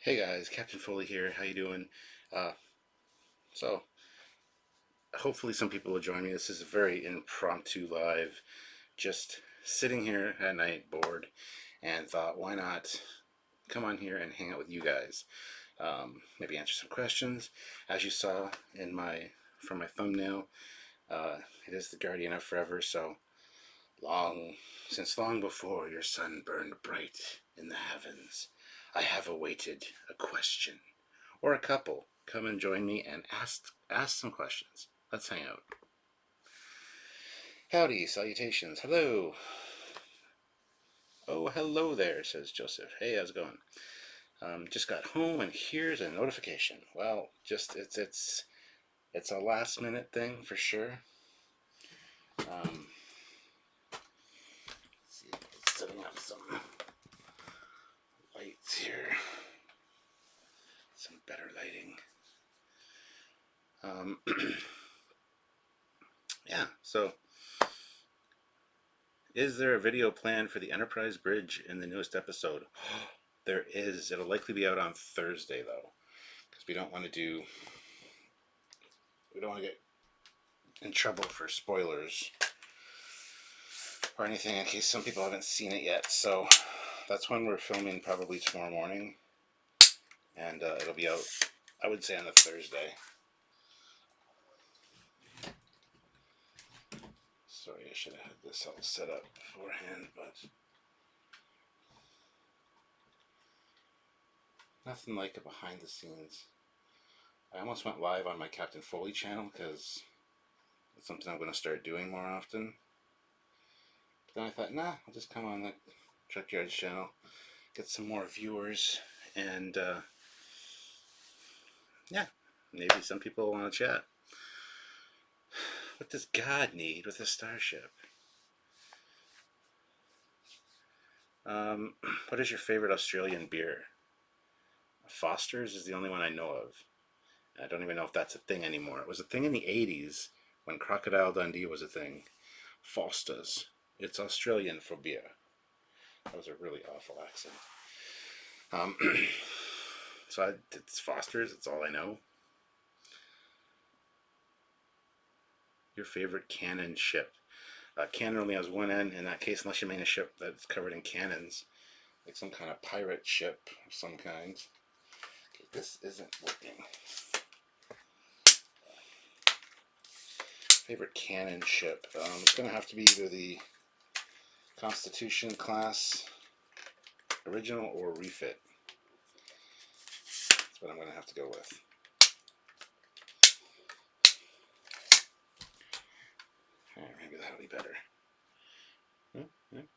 Hey guys, Captain Foley here. How you doing? Uh, so hopefully some people will join me. This is a very impromptu live. Just sitting here at night, bored, and thought, why not come on here and hang out with you guys? Maybe answer some questions. As you saw in from my thumbnail, it is the Guardian of Forever. So long, since long before your sun burned bright in the heavens, I have awaited a question or a couple. Come and join me and ask some questions. Let's hang out. Howdy, salutations, hello. Oh, hello there, says Joseph. Hey, how's it going? Just got home and here's a notification. Well, just it's a last minute thing for sure. Let's see, setting up some lights here, some better lighting. Yeah, so is there a video planned for the Enterprise Bridge in the newest episode? There is. It'll likely be out on Thursday though, because we don't want to get in trouble for spoilers or anything in case some people haven't seen it yet. So that's when we're filming, probably tomorrow morning, and it'll be out, I would say, on the Thursday. Sorry, I should have had this all set up beforehand, but nothing like a behind the scenes. I almost went live on my Captain Foley channel because it's something I'm going to start doing more often. But then I thought, nah, I'll just come on the Trekyards channel, get some more viewers, and yeah, maybe some people want to chat. What does God need with a starship? What is your favorite Australian beer? Foster's is the only one I know of. I don't even know if that's a thing anymore. It was a thing in the 80s when Crocodile Dundee was a thing. Foster's. It's Australian for beer. That was a really awful accent. So it's Foster's. It's all I know. Your favorite canon ship? Canon only has one N in that case, unless you mean a ship that's covered in cannons, like some kind of pirate ship of some kind. Okay, this isn't working. Favorite canon ship? It's going to have to be either the Constitution class, original, or refit. That's what I'm going to have to go with. Maybe that'll be better. Maybe.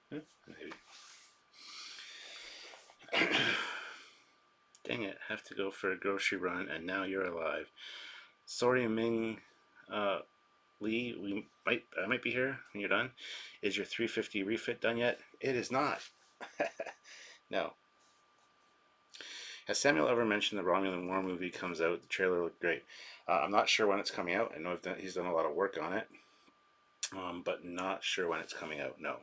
Dang it, have to go for a grocery run and now you're alive. Sorry, Ming Lee, I might be here when you're done. Is your 350 refit done yet? It is not. No. Has Samuel ever mentioned the Romulan War movie comes out? The trailer looked great. I'm not sure when it's coming out. I know he's done a lot of work on it, but not sure when it's coming out. No.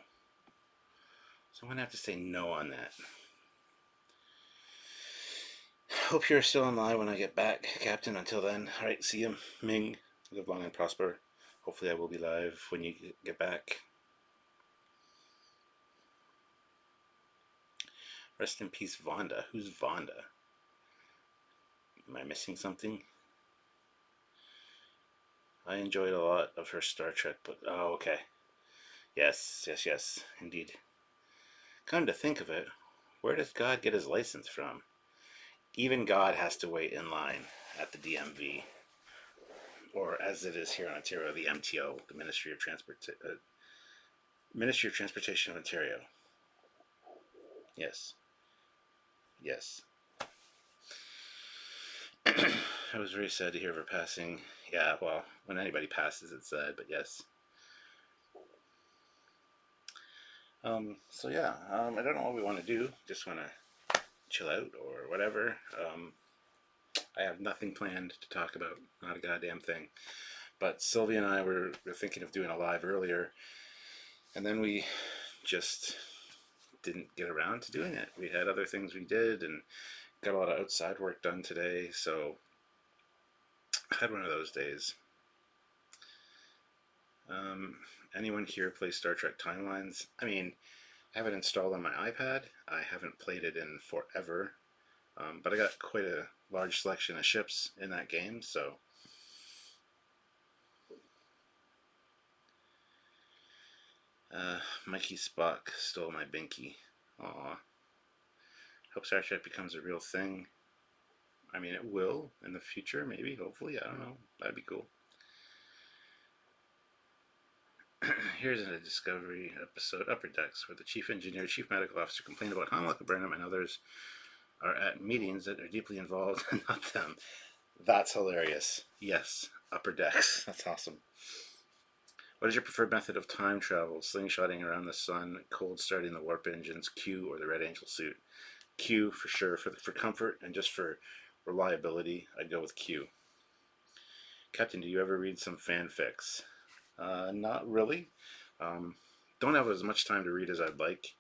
So I'm going to have to say no on that. Hope you're still online when I get back, Captain. Until then, alright, see you, Ming. Live long and prosper. Hopefully I will be live when you get back. Rest in peace, Vonda. Who's Vonda? Am I missing something? I enjoyed a lot of her Star Trek book. Oh, okay. Yes, indeed. Come to think of it, where does God get his license from? Even God has to wait in line at the DMV, or as it is here in Ontario, the MTO, the Ministry of Transportation of Ontario. Yes. I was very sad to hear of her passing. Yeah, well, when anybody passes, it's sad, but yes. So yeah, I don't know what we want to do. Just want to chill out or whatever. I have nothing planned to talk about, not a goddamn thing. But Sylvie and I were thinking of doing a live earlier, and then we just didn't get around to doing it. We had other things we did, and got a lot of outside work done today, so I had one of those days. Um, Anyone here play Star Trek Timelines? I mean, I have it installed on my iPad. I haven't played it in forever, but I got quite a large selection of ships in that game, so. Mikey Spock stole my binky. Aw. Hope Star Trek becomes a real thing. I mean, it will in the future, maybe, hopefully. I don't know. That'd be cool. Here's a Discovery episode, Upper Decks, where the chief engineer, chief medical officer complain about how Michael Burnham and others are at meetings that are deeply involved and not them. That's hilarious. Yes, Upper Decks. That's awesome. What is your preferred method of time travel? Slingshotting around the sun, cold starting the warp engines, Q, or the Red Angel suit? Q for sure. For comfort and just for reliability, I'd go with Q. Captain, do you ever read some fanfics? Not really. Um, don't have as much time to read as I'd like.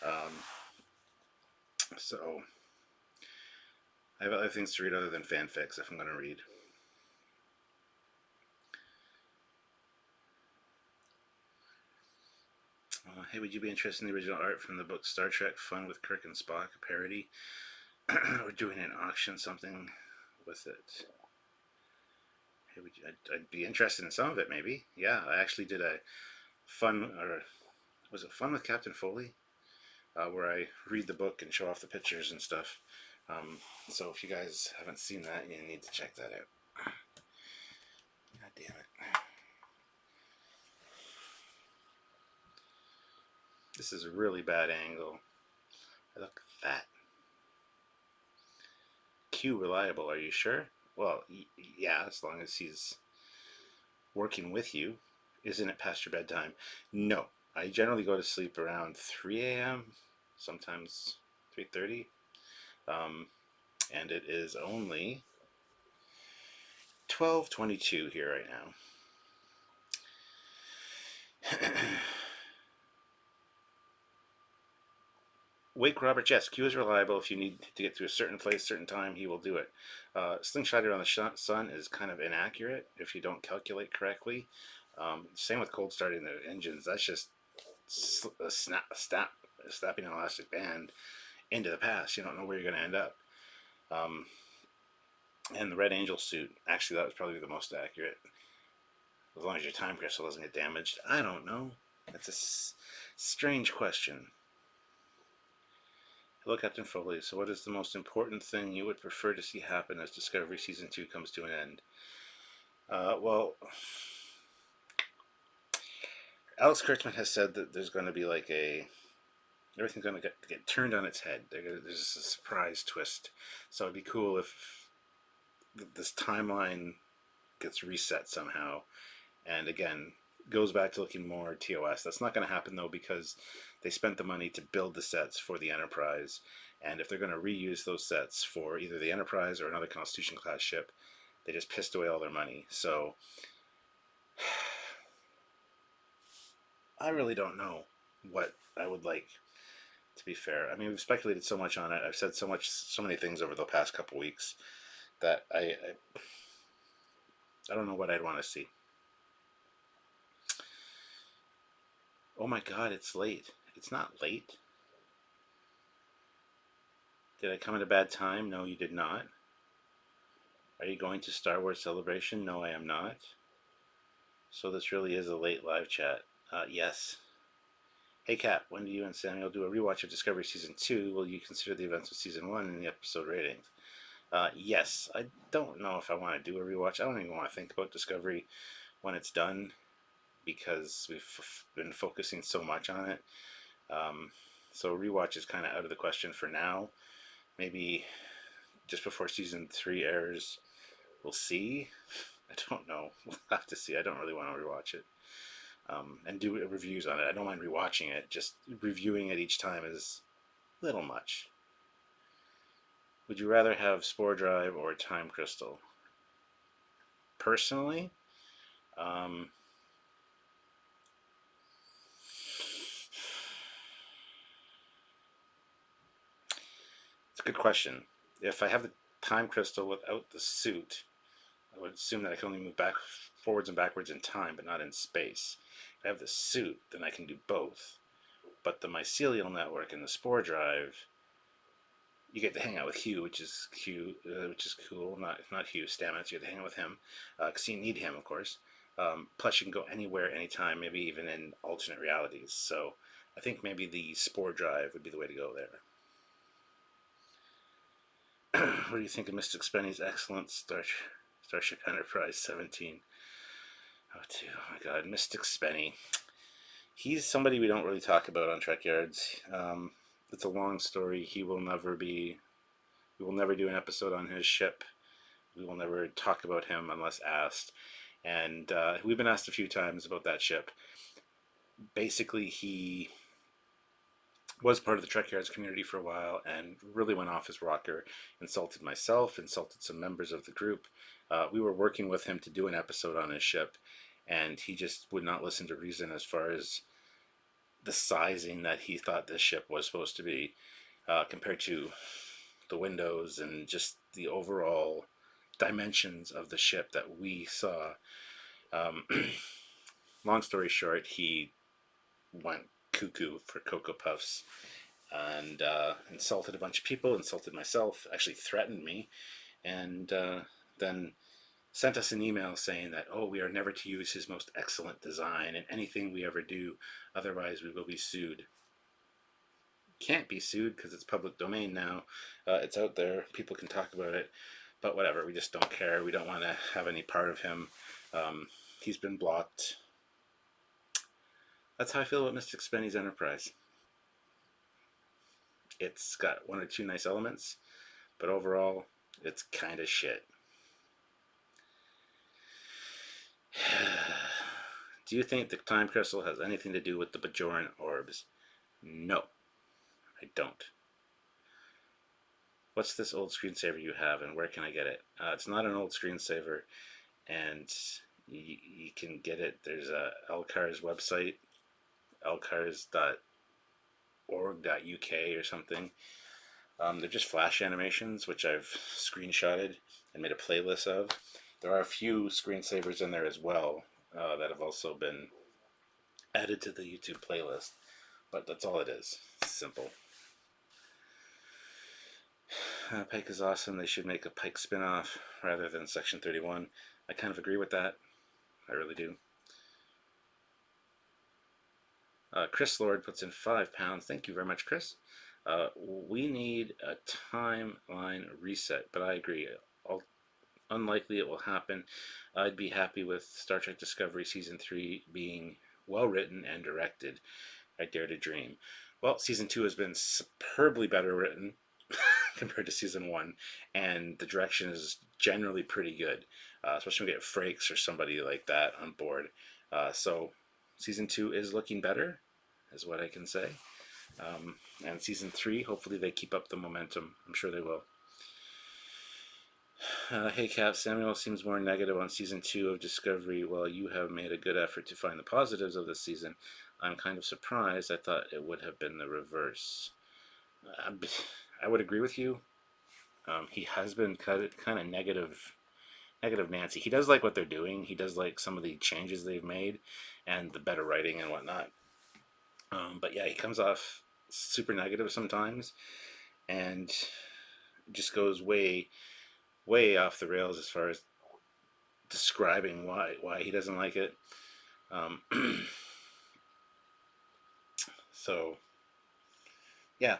Um, so I have other things to read other than fanfics if I'm going to read. Hey, would you be interested in the original art from the book Star Trek Fun with Kirk and Spock, a parody? Or doing an auction, something with it? Hey, I'd be interested in some of it, maybe. Yeah, I actually did a fun, or was it Fun with Captain Foley? Where I read the book and show off the pictures and stuff. So if you guys haven't seen that, you need to check that out. God damn it. This is a really bad angle. Look at that. Q reliable, are you sure? Well, yeah, as long as he's working with you. Isn't it past your bedtime? No. I generally go to sleep around 3 a.m., sometimes 3:30. Um, and it is only 12:22 here right now. Wake Robert, yes, Q is reliable. If you need to get to a certain place, certain time, he will do it. Slingshot around the sun is kind of inaccurate if you don't calculate correctly. Same with cold starting the engines. That's just snapping an elastic band into the past. You don't know where you're going to end up. And the Red Angel suit, actually, that was probably the most accurate. As long as your time crystal doesn't get damaged. I don't know. That's a strange question. Hello, Captain Foley. So, what is the most important thing you would prefer to see happen as Discovery Season 2 comes to an end? Well, Alex Kurtzman has said that there's going to be like everything's going to get turned on its head. There's a surprise twist. So, it'd be cool if this timeline gets reset somehow. And again, goes back to looking more TOS. That's not going to happen though because they spent the money to build the sets for the Enterprise, and if they're going to reuse those sets for either the Enterprise or another Constitution class ship, they just pissed away all their money. So I really don't know what I would like. To be fair, I mean we've speculated so much on it. I've said so many things over the past couple weeks that I don't know what I'd want to see. Oh my God, it's late. It's not late. Did I come at a bad time? No, you did not. Are you going to Star Wars Celebration? No, I am not. So this really is a late live chat. Yes. Hey Kat, when do you and Samuel do a rewatch of Discovery Season 2? Will you consider the events of Season 1 in the episode ratings? Yes. I don't know if I want to do a rewatch. I don't even want to think about Discovery when it's done because we've been focusing so much on it. So rewatch is kind of out of the question for now. Maybe just before Season 3 airs, we'll see. I don't know. We'll have to see. I don't really want to rewatch it. And do reviews on it. I don't mind rewatching it. Just reviewing it each time is a little much. Would you rather have Spore Drive or Time Crystal? Personally, it's a good question. if I have the time crystal without the suit, I would assume that I can only move forwards and backwards in time, but not in space. If I have the suit, then I can do both. But the mycelial network and the spore drive, you get to hang out with Hugh, which is cool. Not Hugh Stamets. You get to hang out with him because you need him, of course. Plus, you can go anywhere, anytime, maybe even in alternate realities. So, I think maybe the spore drive would be the way to go there. What do you think of Mystic Spenny's excellent Starship Enterprise 17? Oh my God, Mystic Spenny. He's somebody we don't really talk about on Trekyards. It's a long story. We will never do an episode on his ship. We will never talk about him unless asked. And we've been asked a few times about that ship. Basically, he was part of the Trekyards community for a while and really went off his rocker, insulted myself, insulted some members of the group. We were working with him to do an episode on his ship, and he just would not listen to reason as far as the sizing that he thought this ship was supposed to be compared to the windows and just the overall dimensions of the ship that we saw. Long story short, he went cuckoo for Cocoa Puffs and insulted a bunch of people, insulted myself, actually threatened me, and then sent us an email saying that, oh, we are never to use his most excellent design in anything we ever do, otherwise we will be sued. Can't be sued because it's public domain now. It's out there. People can talk about it. But whatever, we just don't care. We don't want to have any part of him. He's been blocked. That's how I feel about Mystic Spenny's Enterprise. It's got one or two nice elements, but overall, it's kind of shit. Do you think the time crystal has anything to do with the Bajoran orbs? No, I don't. What's this old screensaver you have, and where can I get it? It's not an old screensaver, and you can get it. There's a LCARS website, lcars.org.uk or something. They're just flash animations, which I've screenshotted and made a playlist of. There are a few screensavers in there as well that have also been added to the YouTube playlist, but that's all it is. It's simple. Pike is awesome. They should make a Pike spin-off rather than Section 31. I kind of agree with that. I really do. Chris Lord puts in £5. Thank you very much, Chris. We need a timeline reset, but I agree. Unlikely it will happen. I'd be happy with Star Trek Discovery Season 3 being well written and directed. I dare to dream. Well, Season 2 has been superbly better written compared to Season 1, and the direction is generally pretty good, especially when we get Frakes or somebody like that on board. So Season 2 is looking better, is what I can say. And Season 3, hopefully they keep up the momentum. I'm sure they will. Hey Cap, Samuel seems more negative on Season 2 of Discovery, while you have made a good effort to find the positives of this season. I'm kind of surprised. I thought it would have been the reverse. I would agree with you. He has been kind of negative Nancy. He does like what they're doing. He does like some of the changes they've made and the better writing and whatnot. But yeah, he comes off super negative sometimes and just goes way off the rails as far as describing why he doesn't like it. So yeah,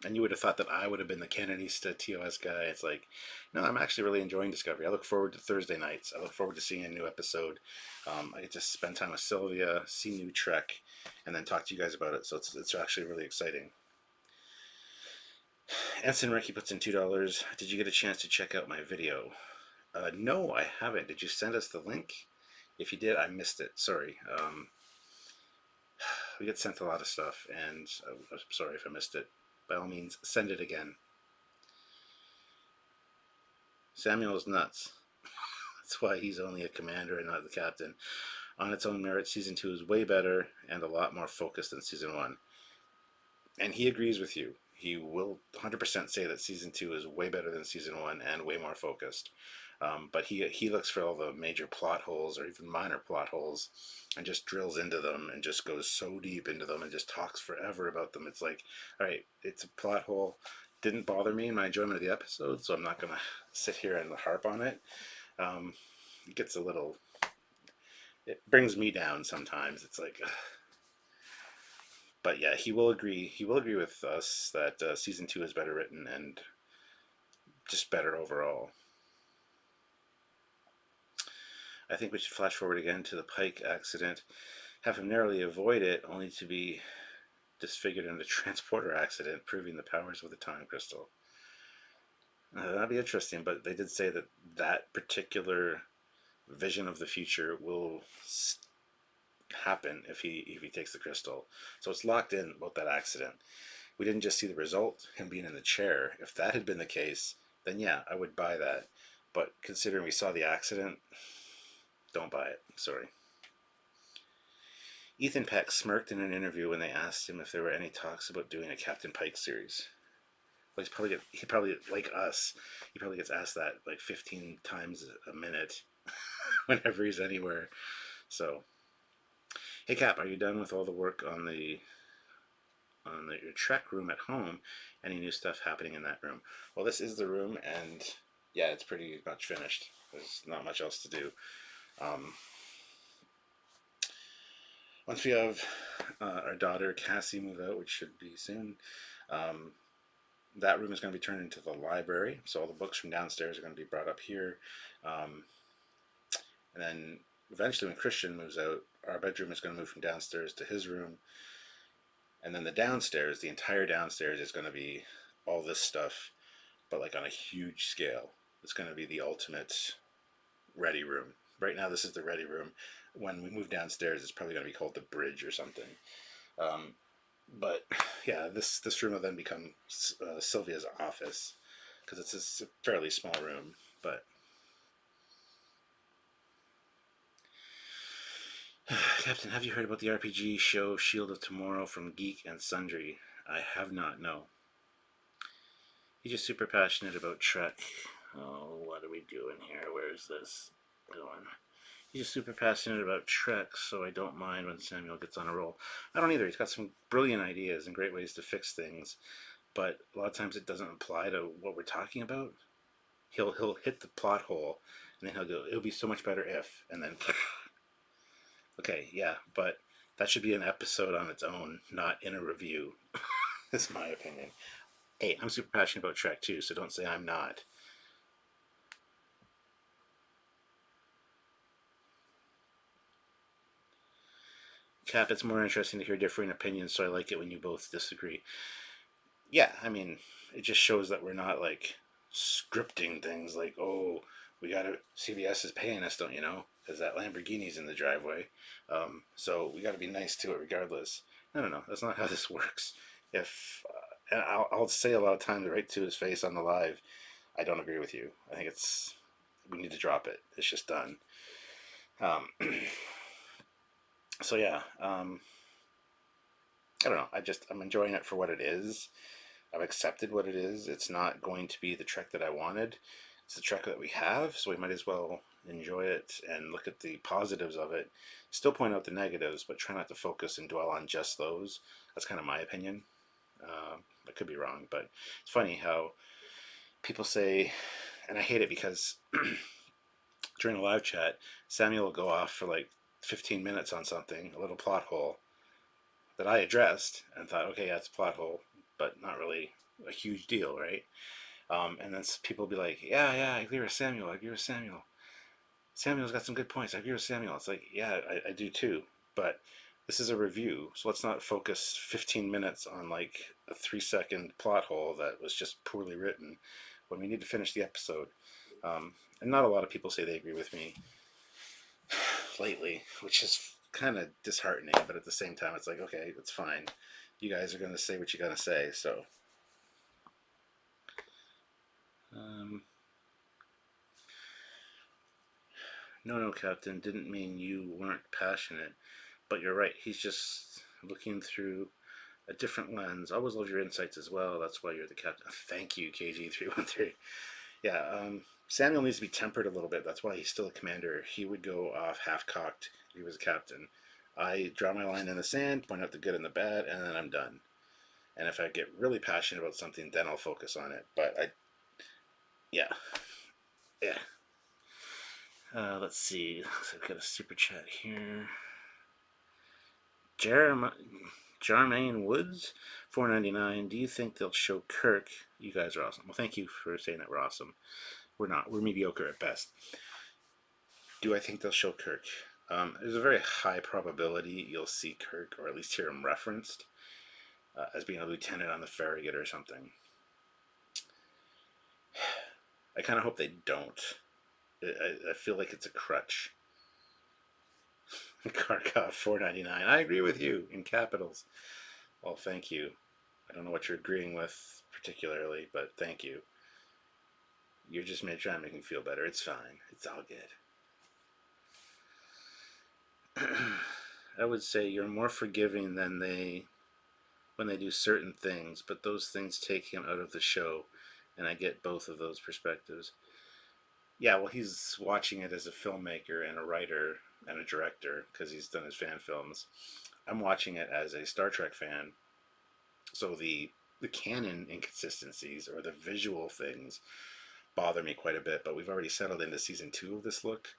and you would have thought that I would have been the Canonista TOS guy. It's like, no, I'm actually really enjoying Discovery. I look forward to Thursday nights. I look forward to seeing a new episode. I get to spend time with Sylvia, see new Trek, and then talk to you guys about it. So it's actually really exciting. Ensign Ricky puts in $2. Did you get a chance to check out my video? No, I haven't. Did you send us the link? If you did, I missed it. Sorry. We get sent a lot of stuff, and I'm sorry if I missed it. By all means, send it again. Samuel's nuts. That's why he's only a commander and not the captain. On its own merit, Season 2 is way better and a lot more focused than Season 1. And he agrees with you. he will 100% say that season 2 is way better than season 1 and way more focused. But he looks for all the major plot holes or even minor plot holes and just drills into them and just goes so deep into them and just talks forever about them. It's like, all right, it's a plot hole. Didn't bother me in my enjoyment of the episode, so I'm not going to sit here and harp on it. It gets a little, it brings me down sometimes. It's like, but yeah, he will agree. He will agree with us that season 2 is better written and just better overall. I think we should flash forward again to the Pike accident, have him narrowly avoid it, only to be disfigured in a transporter accident, proving the powers of the time crystal. That'd be interesting, but they did say that that particular vision of the future will happen if he takes the crystal. So it's locked in about that accident. We didn't just see the result, him being in the chair. If that had been the case, then yeah, I would buy that. But considering we saw the accident, don't buy it. Sorry. Ethan Peck smirked in an interview when they asked him if there were any talks about doing a Captain Pike series. Well, he probably like us. He probably gets asked that like 15 times a minute whenever he's anywhere. So, hey Cap, are you done with all the work on your Trek room at home? Any new stuff happening in that room? Well, this is the room, and yeah, it's pretty much finished. There's not much else to do. Once we have our daughter Cassie move out, which should be soon, that room is going to be turned into the library. So all the books from downstairs are going to be brought up here. And then eventually, when Christian moves out, our bedroom is going to move from downstairs to his room. And then the downstairs, the entire downstairs, is going to be all this stuff, but like on a huge scale. It's going to be the ultimate ready room. Right now, this is the ready room. When we move downstairs, it's probably going to be called the bridge or something. But yeah, this room will then become Sylvia's office because it's a fairly small room. But Captain, have you heard about the RPG show Shield of Tomorrow from Geek and Sundry? I have not, no. He's just super passionate about Trek. Oh, what are we doing here? Where's this going? He's just super passionate about Trek, so I don't mind when Samuel gets on a roll. I don't either. He's got some brilliant ideas and great ways to fix things, but a lot of times it doesn't apply to what we're talking about. He'll hit the plot hole, and then he'll go, "It'll be so much better if," and then, okay, yeah, but that should be an episode on its own, not in a review. That's my opinion. Hey, I'm super passionate about Trek too, so don't say I'm not. Cap, it's more interesting to hear differing opinions, so I like it when you both disagree. Yeah, I mean, it just shows that we're not like scripting things like, oh, we gotta, CBS is paying us, don't you know? Because that Lamborghini's in the driveway. So we gotta be nice to it regardless. No, that's not how this works. If, and I'll say a lot of times right to his face on the live, I don't agree with you. I think we need to drop it. It's just done. Um, so yeah, I don't know. I'm enjoying it for what it is. I've accepted what it is. It's not going to be the Trek that I wanted. It's the Trek that we have, so we might as well enjoy it and look at the positives of it. Still point out the negatives, but try not to focus and dwell on just those. That's kind of my opinion. I could be wrong, but it's funny how people say, and I hate it because during a live chat, Samuel will go off for like 15 minutes on something, a little plot hole that I addressed and thought, okay, yeah, it's a plot hole, but not really a huge deal, right? And then people will be like, yeah, I agree with Samuel. I agree with Samuel. Samuel's got some good points. I agree with Samuel. It's like, yeah, I do too. But this is a review, so let's not focus 15 minutes on like a 3-second plot hole that was just poorly written when we need to finish the episode. And not a lot of people say they agree with me lately, which is kind of disheartening, but at the same time, it's like, okay, it's fine. You guys are going to say what you got to say, so. No, Captain, didn't mean you weren't passionate, but you're right. He's just looking through A different lens. Always love your insights as well. That's why you're the captain. Thank you, KG313. Yeah, Samuel needs to be tempered a little bit. That's why he's still a commander. He would go off half cocked if he was a captain. I draw my line in the sand, point out the good and the bad, and then I'm done. And if I get really passionate about something, then I'll focus on it. But yeah, yeah. Let's see. So I've got a super chat here. Jermaine Woods, $4.99. Do you think they'll show Kirk? You guys are awesome. Well, thank you for saying that we're awesome. We're not. We're mediocre at best. Do I think they'll show Kirk? There's a very high probability you'll see Kirk, or at least hear him referenced as being a lieutenant on the Farragut or something. I kind of hope they don't. I feel like it's a crutch. Kharkov, $4.99. I agree with you in capitals. Well, thank you. I don't know what you're agreeing with particularly, but thank you. You're just trying to make me feel better. It's fine. It's all good. I would say you're more forgiving than when they do certain things, but those things take him out of the show, and I get both of those perspectives. Yeah, well, he's watching it as a filmmaker and a writer and a director because he's done his fan films. I'm watching it as a Star Trek fan, so the canon inconsistencies or the visual things bother me quite a bit. But we've already settled into season 2 of this look,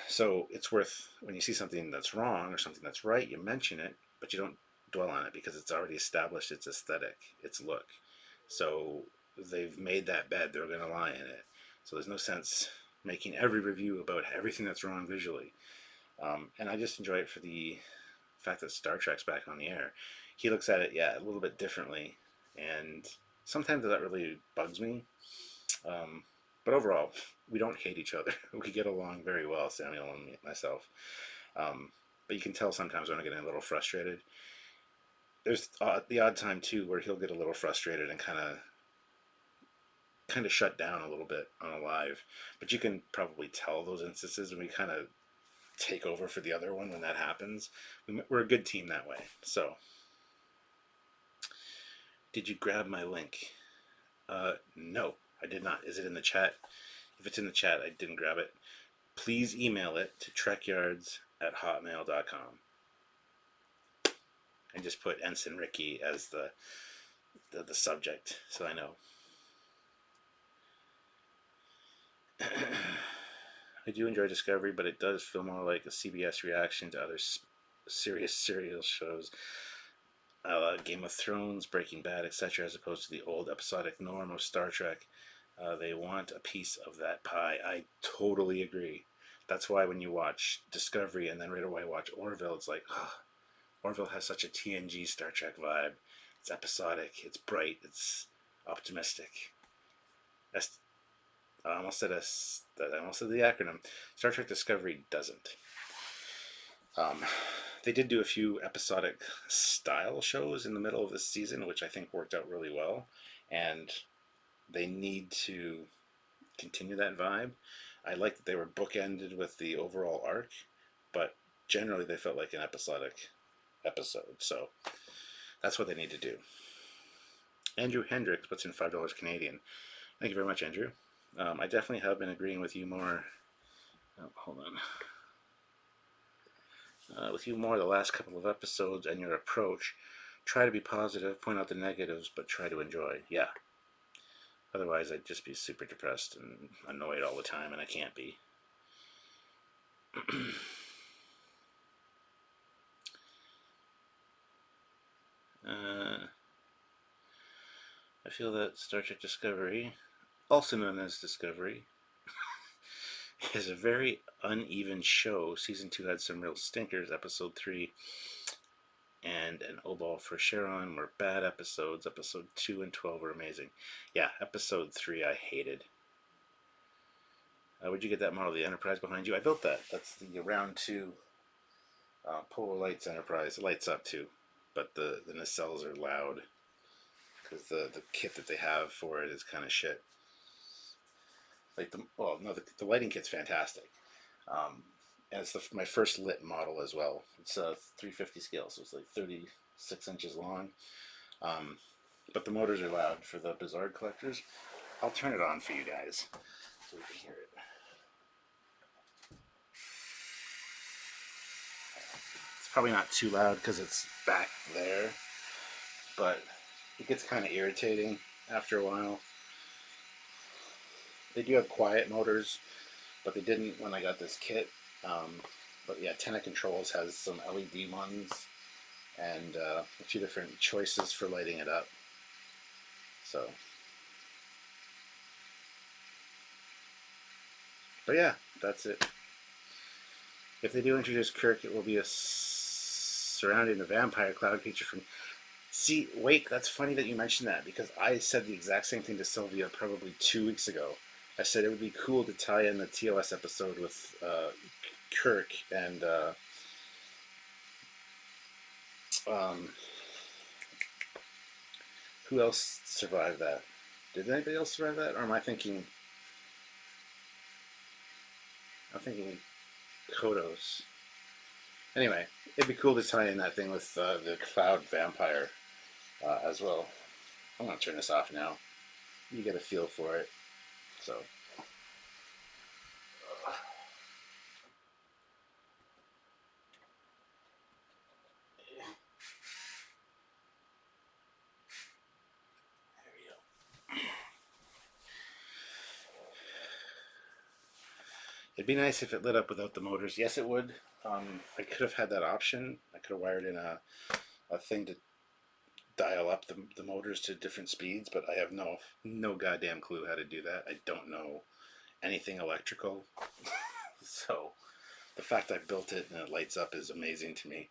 so it's worth, when you see something that's wrong or something that's right, you mention it, but you don't dwell on it because it's already established its aesthetic, its look. So they've made that bed, they're going to lie in it. So there's no sense making every review about everything that's wrong visually. And I just enjoy it for the fact that Star Trek's back on the air. He looks at it, yeah, a little bit differently. And sometimes that really bugs me. But overall, we don't hate each other. We get along very well, Samuel and myself. But you can tell sometimes when I'm getting a little frustrated. There's the odd time, too, where he'll get a little frustrated and kind of shut down a little bit on a live, but you can probably tell those instances, and we kind of take over for the other one when that happens. We're a good team that way. So, did you grab my link? No, I did not. Is it in the chat? If it's in the chat, I didn't grab it. Please email it to trekyards@hotmail.com and just put Ensign Ricky as the subject, so I know. I do enjoy Discovery, but it does feel more like a CBS reaction to other serious serial shows, Game of Thrones, Breaking Bad, etc., as opposed to the old episodic norm of Star Trek. They want a piece of that pie. I totally agree. That's why when you watch Discovery and then right away watch Orville, it's like, oh, Orville has such a TNG Star Trek vibe. It's episodic, it's bright, it's optimistic. I almost said the acronym. Star Trek Discovery doesn't. They did do a few episodic style shows in the middle of this season, which I think worked out really well, and they need to continue that vibe. I like that they were bookended with the overall arc, but generally they felt like an episodic episode, so that's what they need to do. Andrew Hendricks puts in $5 Canadian. Thank you very much, Andrew. I definitely have been agreeing with you more. Hold on. With you more the last couple of episodes and your approach. Try to be positive, point out the negatives, but try to enjoy. Yeah. Otherwise, I'd just be super depressed and annoyed all the time, and I can't be. I feel that Star Trek Discovery, also known as Discovery, is a very uneven show. Season 2 had some real stinkers. Episode 3 and an O-Ball for Sharon were bad episodes. Episode 2 and 12 were amazing. Yeah, episode 3 I hated. Where'd you get that model of the Enterprise behind you? I built that. That's the round 2 Polar Lights Enterprise. It lights up too, but the nacelles are loud because the kit that they have for it is kind of shit. Like the lighting kit's fantastic, and it's my first lit model as well. It's a 350 scale, so it's like 30 6 inches long. But the motors are loud for the Bizarre collectors. I'll turn it on for you guys so we can hear it. It's probably not too loud because it's back there, but it gets kind of irritating after a while. They do have quiet motors, but they didn't when I got this kit. But yeah, Tenna Controls has some LED ones and a few different choices for lighting it up. So, but yeah, that's it. If they do introduce Kirk, it will be a surrounding the vampire cloud creature from. See, Wake, that's funny that you mentioned that because I said the exact same thing to Sylvia probably 2 weeks ago. I said it would be cool to tie in the TOS episode with Kirk and um, who else survived that? Did anybody else survive that, or am I thinking? I'm thinking Kodos. Anyway, it'd be cool to tie in that thing with the cloud vampire as well. I'm gonna turn this off now. You get a feel for it. So. It'd be nice if it lit up without the motors. Yes, it would. I could have had that option. I could have wired in a thing to dial up the motors to different speeds, but I have no goddamn clue how to do that. I don't know anything electrical. So the fact I built it and it lights up is amazing to me.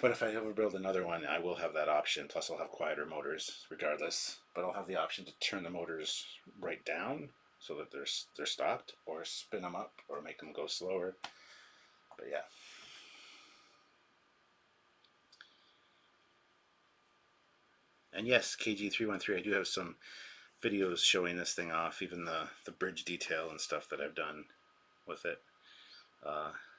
But if I ever build another one, I will have that option. Plus, I'll have quieter motors regardless. But I'll have the option to turn the motors right down so that they're stopped, or spin them up, or make them go slower. But yeah. And yes, KG313, I do have some videos showing this thing off, even the bridge detail and stuff that I've done with it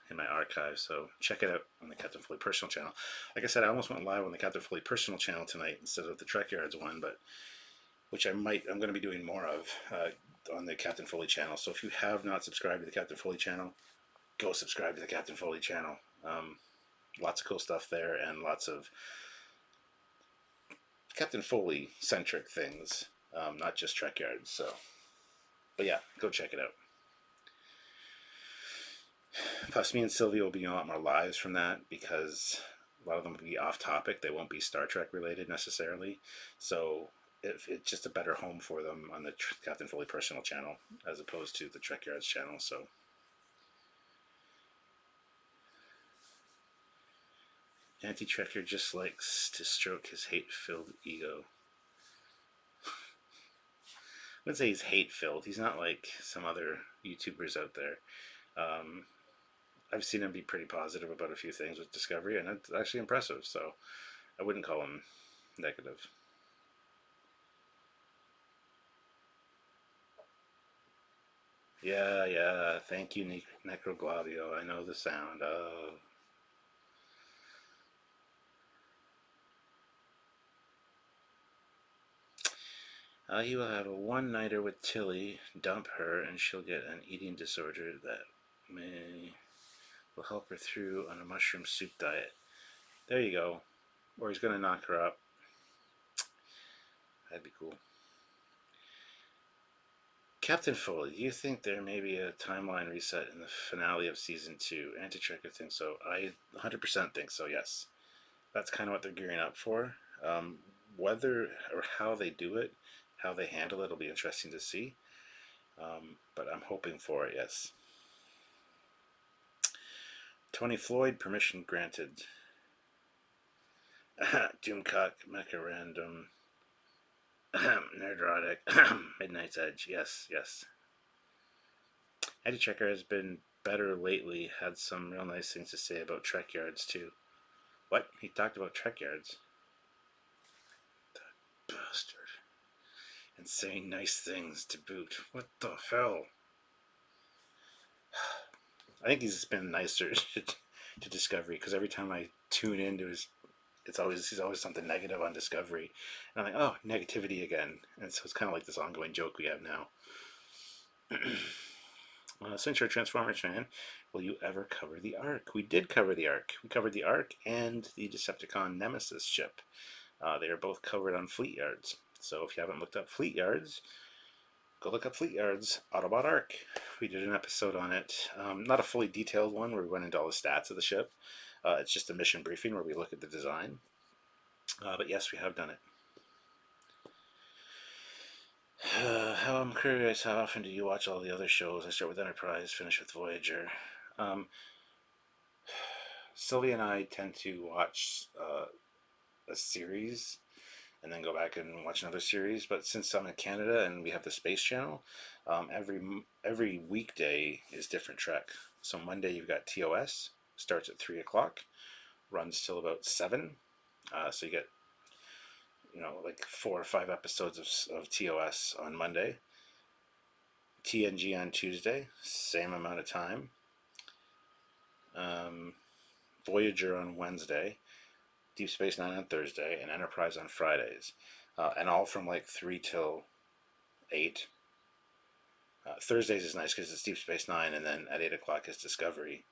in my archive. So check it out on the Captain Foley personal channel. Like I said, I almost went live on the Captain Foley personal channel tonight instead of the Trekyards one, but which I'm going to be doing more of on the Captain Foley channel. So if you have not subscribed to the Captain Foley channel, go subscribe to the Captain Foley channel. Lots of cool stuff there and lots of Captain Foley centric things, not just Trekyards. So, but yeah, go check it out. Plus, me and Sylvia will be doing a lot more lives from that because a lot of them will be off topic. They won't be Star Trek related necessarily. So it's just a better home for them on the Captain Foley personal channel as opposed to the Trekyards channel. So. Anti-Trekker just likes to stroke his hate-filled ego. I wouldn't say he's hate-filled. He's not like some other YouTubers out there. I've seen him be pretty positive about a few things with Discovery, and it's actually impressive. So I wouldn't call him negative. Yeah. Thank you, Necroglavio. I know the sound of. He will have a one-nighter with Tilly, dump her, and she'll get an eating disorder that will help her through on a mushroom soup diet. There you go. Or he's going to knock her up. That'd be cool. Captain Foley, do you think there may be a timeline reset in the finale of Season 2? Anti-Trekker thinks so. I 100% think so, yes. That's kind of what they're gearing up for. Whether or how they do it, how they handle it, will be interesting to see. But I'm hoping for it, yes. Tony Floyd, permission granted. Doomcock, Mecha Random, Nerdrotic, Midnight's Edge, yes. Anti-Trekker has been better lately, had some real nice things to say about Trekyards too. What? He talked about Trekyards? That bastard. And saying nice things to boot. What the hell? I think he's been nicer to Discovery because every time I tune into his he's always something negative on Discovery, and I'm like, oh, negativity again. And so it's kind of like this ongoing joke we have now. Since you're a Transformers fan, will you ever cover the Ark? We did cover the Ark. We covered the Ark and the Decepticon Nemesis ship. They are both covered on Fleet Yards. So if you haven't looked up Fleet Yards, go look up Fleet Yards Autobot Ark. We did an episode on it. Not a fully detailed one where we went into all the stats of the ship. It's just a mission briefing where we look at the design. But yes, we have done it. How I'm curious, how often do you watch all the other shows? I start with Enterprise, finish with Voyager. Um, Sylvia and I tend to watch a series and then go back and watch another series. But since I'm in Canada and we have the Space Channel, every weekday is different Trek. So Monday you've got TOS, starts at 3 o'clock, runs till about 7. So you get like 4 or 5 episodes of TOS on Monday. TNG on Tuesday, same amount of time. Voyager on Wednesday, Deep Space Nine on Thursday, and Enterprise on Fridays, and all from like 3 till 8. Thursdays is nice because it's Deep Space Nine, and then at 8 o'clock is Discovery.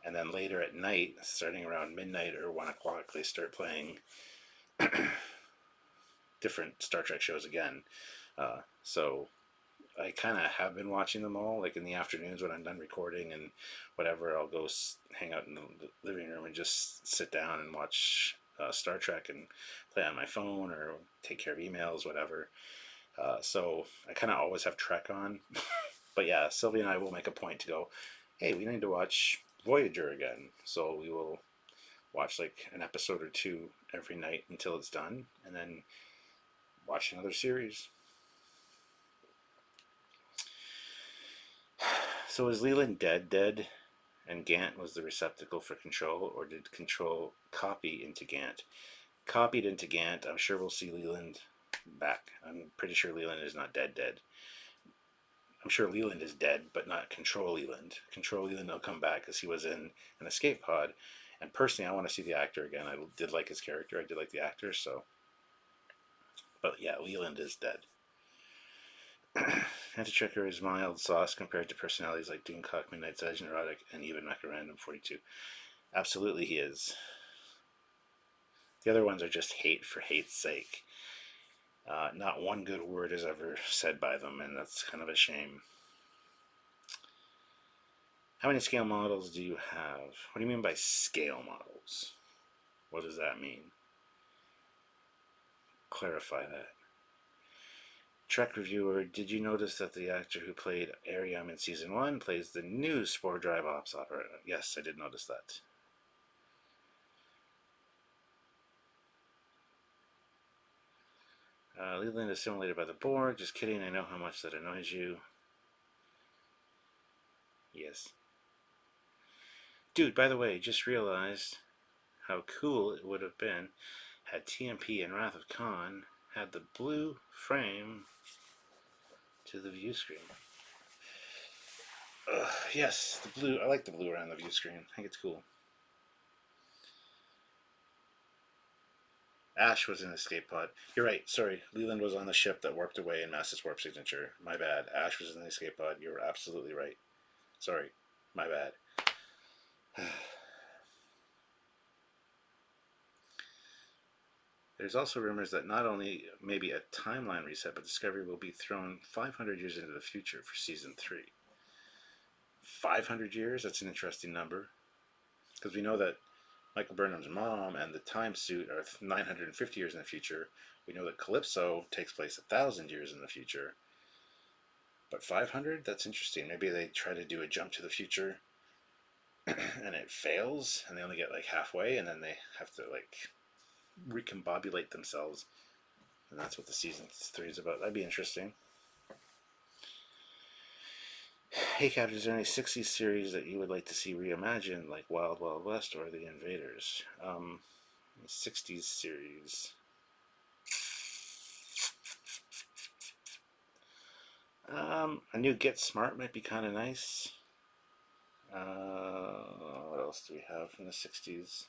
And then later at night, starting around midnight or 1 o'clock, they start playing different Star Trek shows again. So I kind of have been watching them all, like in the afternoons when I'm done recording and whatever. I'll go hang out in the living room and just sit down and watch Star Trek and play on my phone or take care of emails, whatever. So I kind of always have Trek on. But yeah, Sylvia and I will make a point to go, hey, we need to watch Voyager again. So we will watch like an episode or 2 every night until it's done, and then watch another series. So is Leland dead, and Gant was the receptacle for Control, or did Control copy into Gant? Copied into Gant. I'm sure we'll see Leland back. I'm pretty sure Leland is not dead. I'm sure Leland is dead, but not Control Leland. Control Leland will come back because he was in an escape pod. And personally, I want to see the actor again. I did like his character. I did like the actor, so. But yeah, Leland is dead. Anti-Trekker is mild sauce compared to personalities like Doomcock, Midnight's Edge, Neurotic, and even Mecha 42. Absolutely he is. The other ones are just hate for hate's sake. Not one good word is ever said by them, and that's kind of a shame. How many scale models do you have? What do you mean by scale models? What does that mean? Clarify that. Trek reviewer, did you notice that the actor who played Ariam in season 1 plays the new Spore Drive Ops operator? Yes, I did notice that. Leland is simulated by the Borg. Just kidding, I know how much that annoys you. Yes. Dude, by the way, just realized how cool it would have been had TMP and Wrath of Khan had the blue frame to the view screen. Yes, the blue. I like the blue around the view screen. I think it's cool. Ash was in the escape pod. You're right. Sorry. Leland was on the ship that warped away in Mass's warp signature. My bad. Ash was in the escape pod. You're absolutely right. Sorry. My bad. There's also rumors that not only maybe a timeline reset, but Discovery will be thrown 500 years into the future for season 3. 500 years? That's an interesting number. Because we know that Michael Burnham's mom and the time suit are 950 years in the future. We know that Calypso takes place 1,000 years in the future. But 500? That's interesting. Maybe they try to do a jump to the future and it fails and they only get like halfway and then they have to like recombobulate themselves. And that's what the season 3 is about. That'd be interesting. Hey Captain, is there any 60s series that you would like to see reimagined, like Wild Wild West or The Invaders? 60s series. A new Get Smart might be kind of nice. What else do we have from the 60s?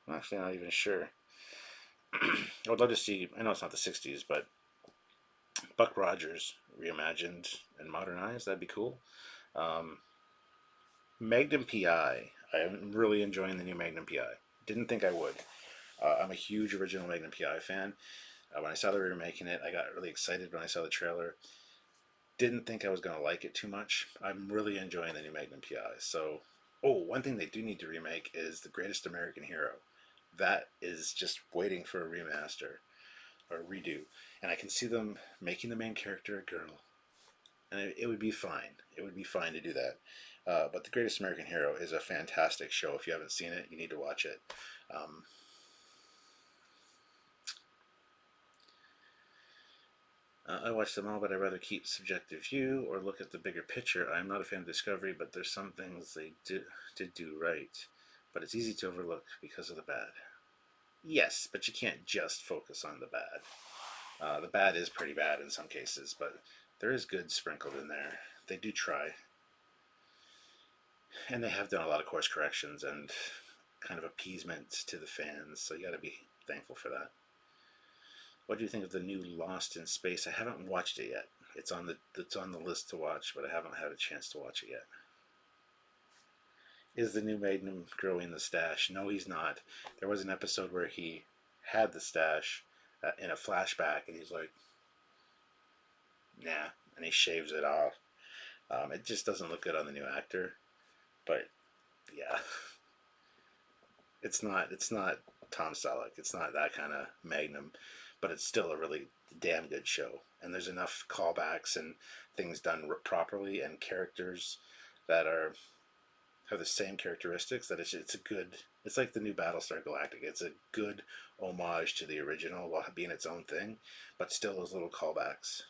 I'm actually not even sure. I would love to see. I know it's not the '60s, but Buck Rogers reimagined and modernized. That'd be cool. Um, Magnum PI. I'm really enjoying the new Magnum PI. Didn't think I would. I'm a huge original Magnum PI fan. When I saw they were remaking it, I got really excited when I saw the trailer. Didn't think I was going to like it too much. I'm really enjoying the new Magnum PI. So, oh, one thing they do need to remake is The Greatest American Hero. That is just waiting for a remaster or a redo. And I can see them making the main character a girl. And it would be fine. It would be fine to do that. But The Greatest American Hero is a fantastic show. If you haven't seen it, you need to watch it. Um, I watch them all, but I'd rather keep subjective view or look at the bigger picture. I'm not a fan of Discovery, but there's some things they did do right. But it's easy to overlook because of the bad. Yes, but you can't just focus on the bad. The bad is pretty bad in some cases, but there is good sprinkled in there. They do try. And they have done a lot of course corrections and kind of appeasement to the fans, so you got to be thankful for that. What do you think of the new Lost in Space? I haven't watched it yet. It's on the list to watch, but I haven't had a chance to watch it yet. Is the new Magnum growing the stash? No, he's not. There was an episode where he had the stash in a flashback, and he's like, "Nah," and he shaves it off. It just doesn't look good on the new actor, but yeah, it's not Tom Selleck. It's not that kind of Magnum, but it's still a really damn good show. And there's enough callbacks and things done properly, and characters that are have the same characteristics that it's a good. It's like the new Battlestar Galactica. It's a good homage to the original while being its own thing, but still those little callbacks.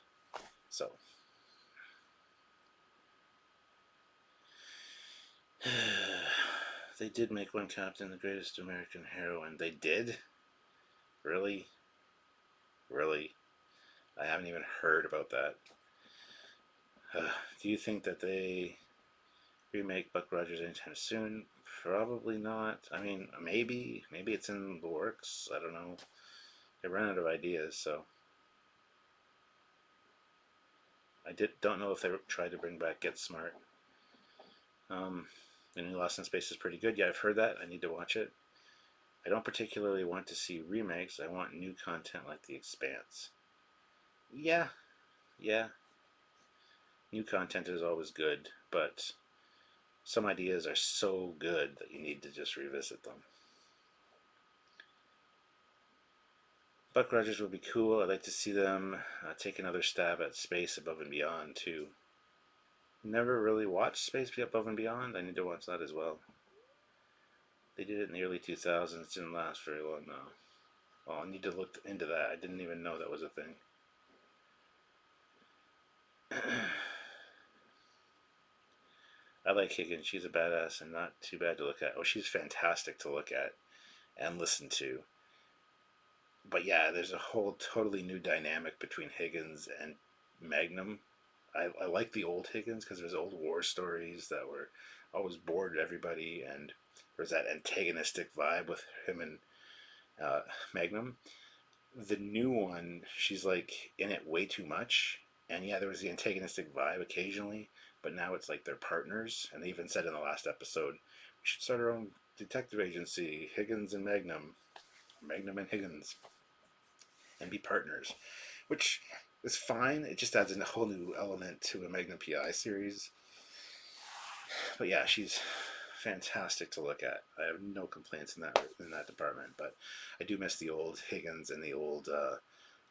So they did make one Captain the Greatest American Heroine. They did? Really? Really? I haven't even heard about that. Do you think that they remake Buck Rogers anytime soon? Probably not. I mean, maybe it's in the works. I don't know. They ran out of ideas, so don't know if they tried to bring back Get Smart. The new Lost in Space is pretty good. Yeah, I've heard that. I need to watch it. I don't particularly want to see remakes. I want new content like The Expanse. Yeah, yeah. New content is always good, but some ideas are so good that you need to just revisit them. Buck Rogers would be cool. I'd like to see them take another stab at Space Above and Beyond too. Never really watched Space Above and Beyond. I need to watch that as well. They did it in the early 2000s. Didn't last very long though. Well, I need to look into that. I didn't even know that was a thing. I like Higgins. She's a badass and not too bad to look at. Oh, she's fantastic to look at and listen to. But yeah, there's a whole totally new dynamic between Higgins and Magnum. I like the old Higgins because there's old war stories that were always bored everybody, and there's that antagonistic vibe with him and Magnum. The new one, she's like in it way too much, and yeah, there was the antagonistic vibe occasionally, but now it's like they're partners, and they even said in the last episode, we should start our own detective agency, Higgins and Magnum and Higgins, and be partners, which is fine. It just adds a whole new element to a Magnum PI series. But yeah, she's fantastic to look at. I have no complaints in that department. But I do miss the old Higgins and the old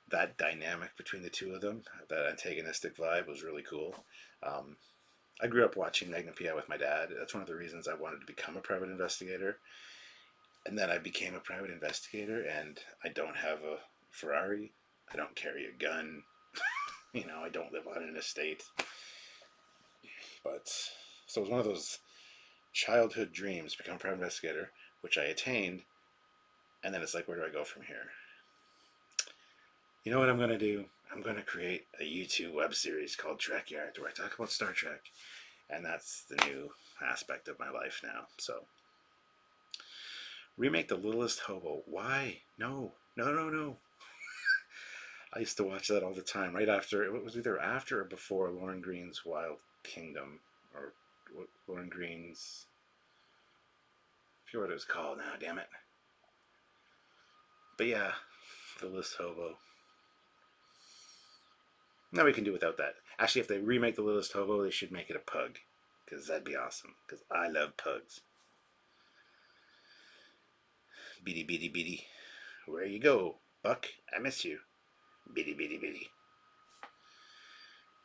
that dynamic between the two of them. That antagonistic vibe was really cool. Um, I grew up watching Magnum PI with my dad. That's one of the reasons I wanted to become a private investigator. And then I became a private investigator, and I don't have a Ferrari. I don't carry a gun. I don't live on an estate. But so it was one of those childhood dreams, become a private investigator, which I attained. And then it's like, where do I go from here? You know what I'm going to do? I'm going to create a YouTube web series called Trekyards where I talk about Star Trek. And that's the new aspect of my life now. So Remake The Littlest Hobo. Why? No, no, no, no. I used to watch that all the time. Right after it was either after or before Lauren Green's Wild Kingdom, or Lauren Green's. I forget what it was called now. Damn it. But yeah, The Littlest Hobo. Now we can do without that. Actually, if they remake The Littlest Hobo, they should make it a pug, because that'd be awesome. Because I love pugs. Beady, beady, beady. Where you go, Buck? I miss you. Beady, beady, beady.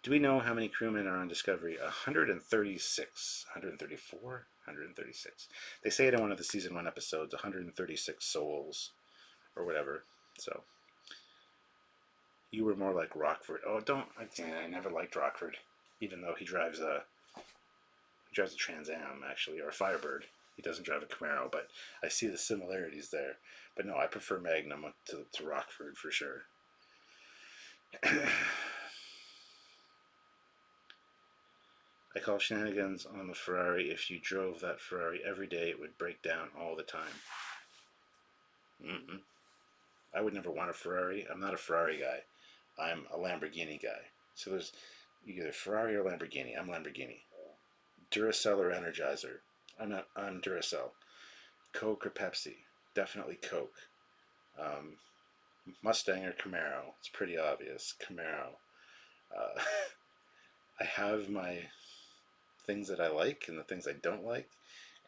Do we know how many crewmen are on Discovery? 136. 134? 136. They say it in one of the season 1 episodes, 136 souls, or whatever. So, you were more like Rockford. Oh, don't. I never liked Rockford. Even though he drives a Trans Am, actually, or a Firebird. He doesn't drive a Camaro, but I see the similarities there. But no, I prefer Magnum to Rockford for sure. I call shenanigans on the Ferrari. If you drove that Ferrari every day, it would break down all the time. Mm-mm. I would never want a Ferrari. I'm not a Ferrari guy. I'm a Lamborghini guy. So there's either Ferrari or Lamborghini. I'm Lamborghini. Duracell or Energizer. I'm Duracell. Coke or Pepsi. Definitely Coke. Um, Mustang or Camaro. It's pretty obvious. Camaro. Uh, I have my things that I like and the things I don't like,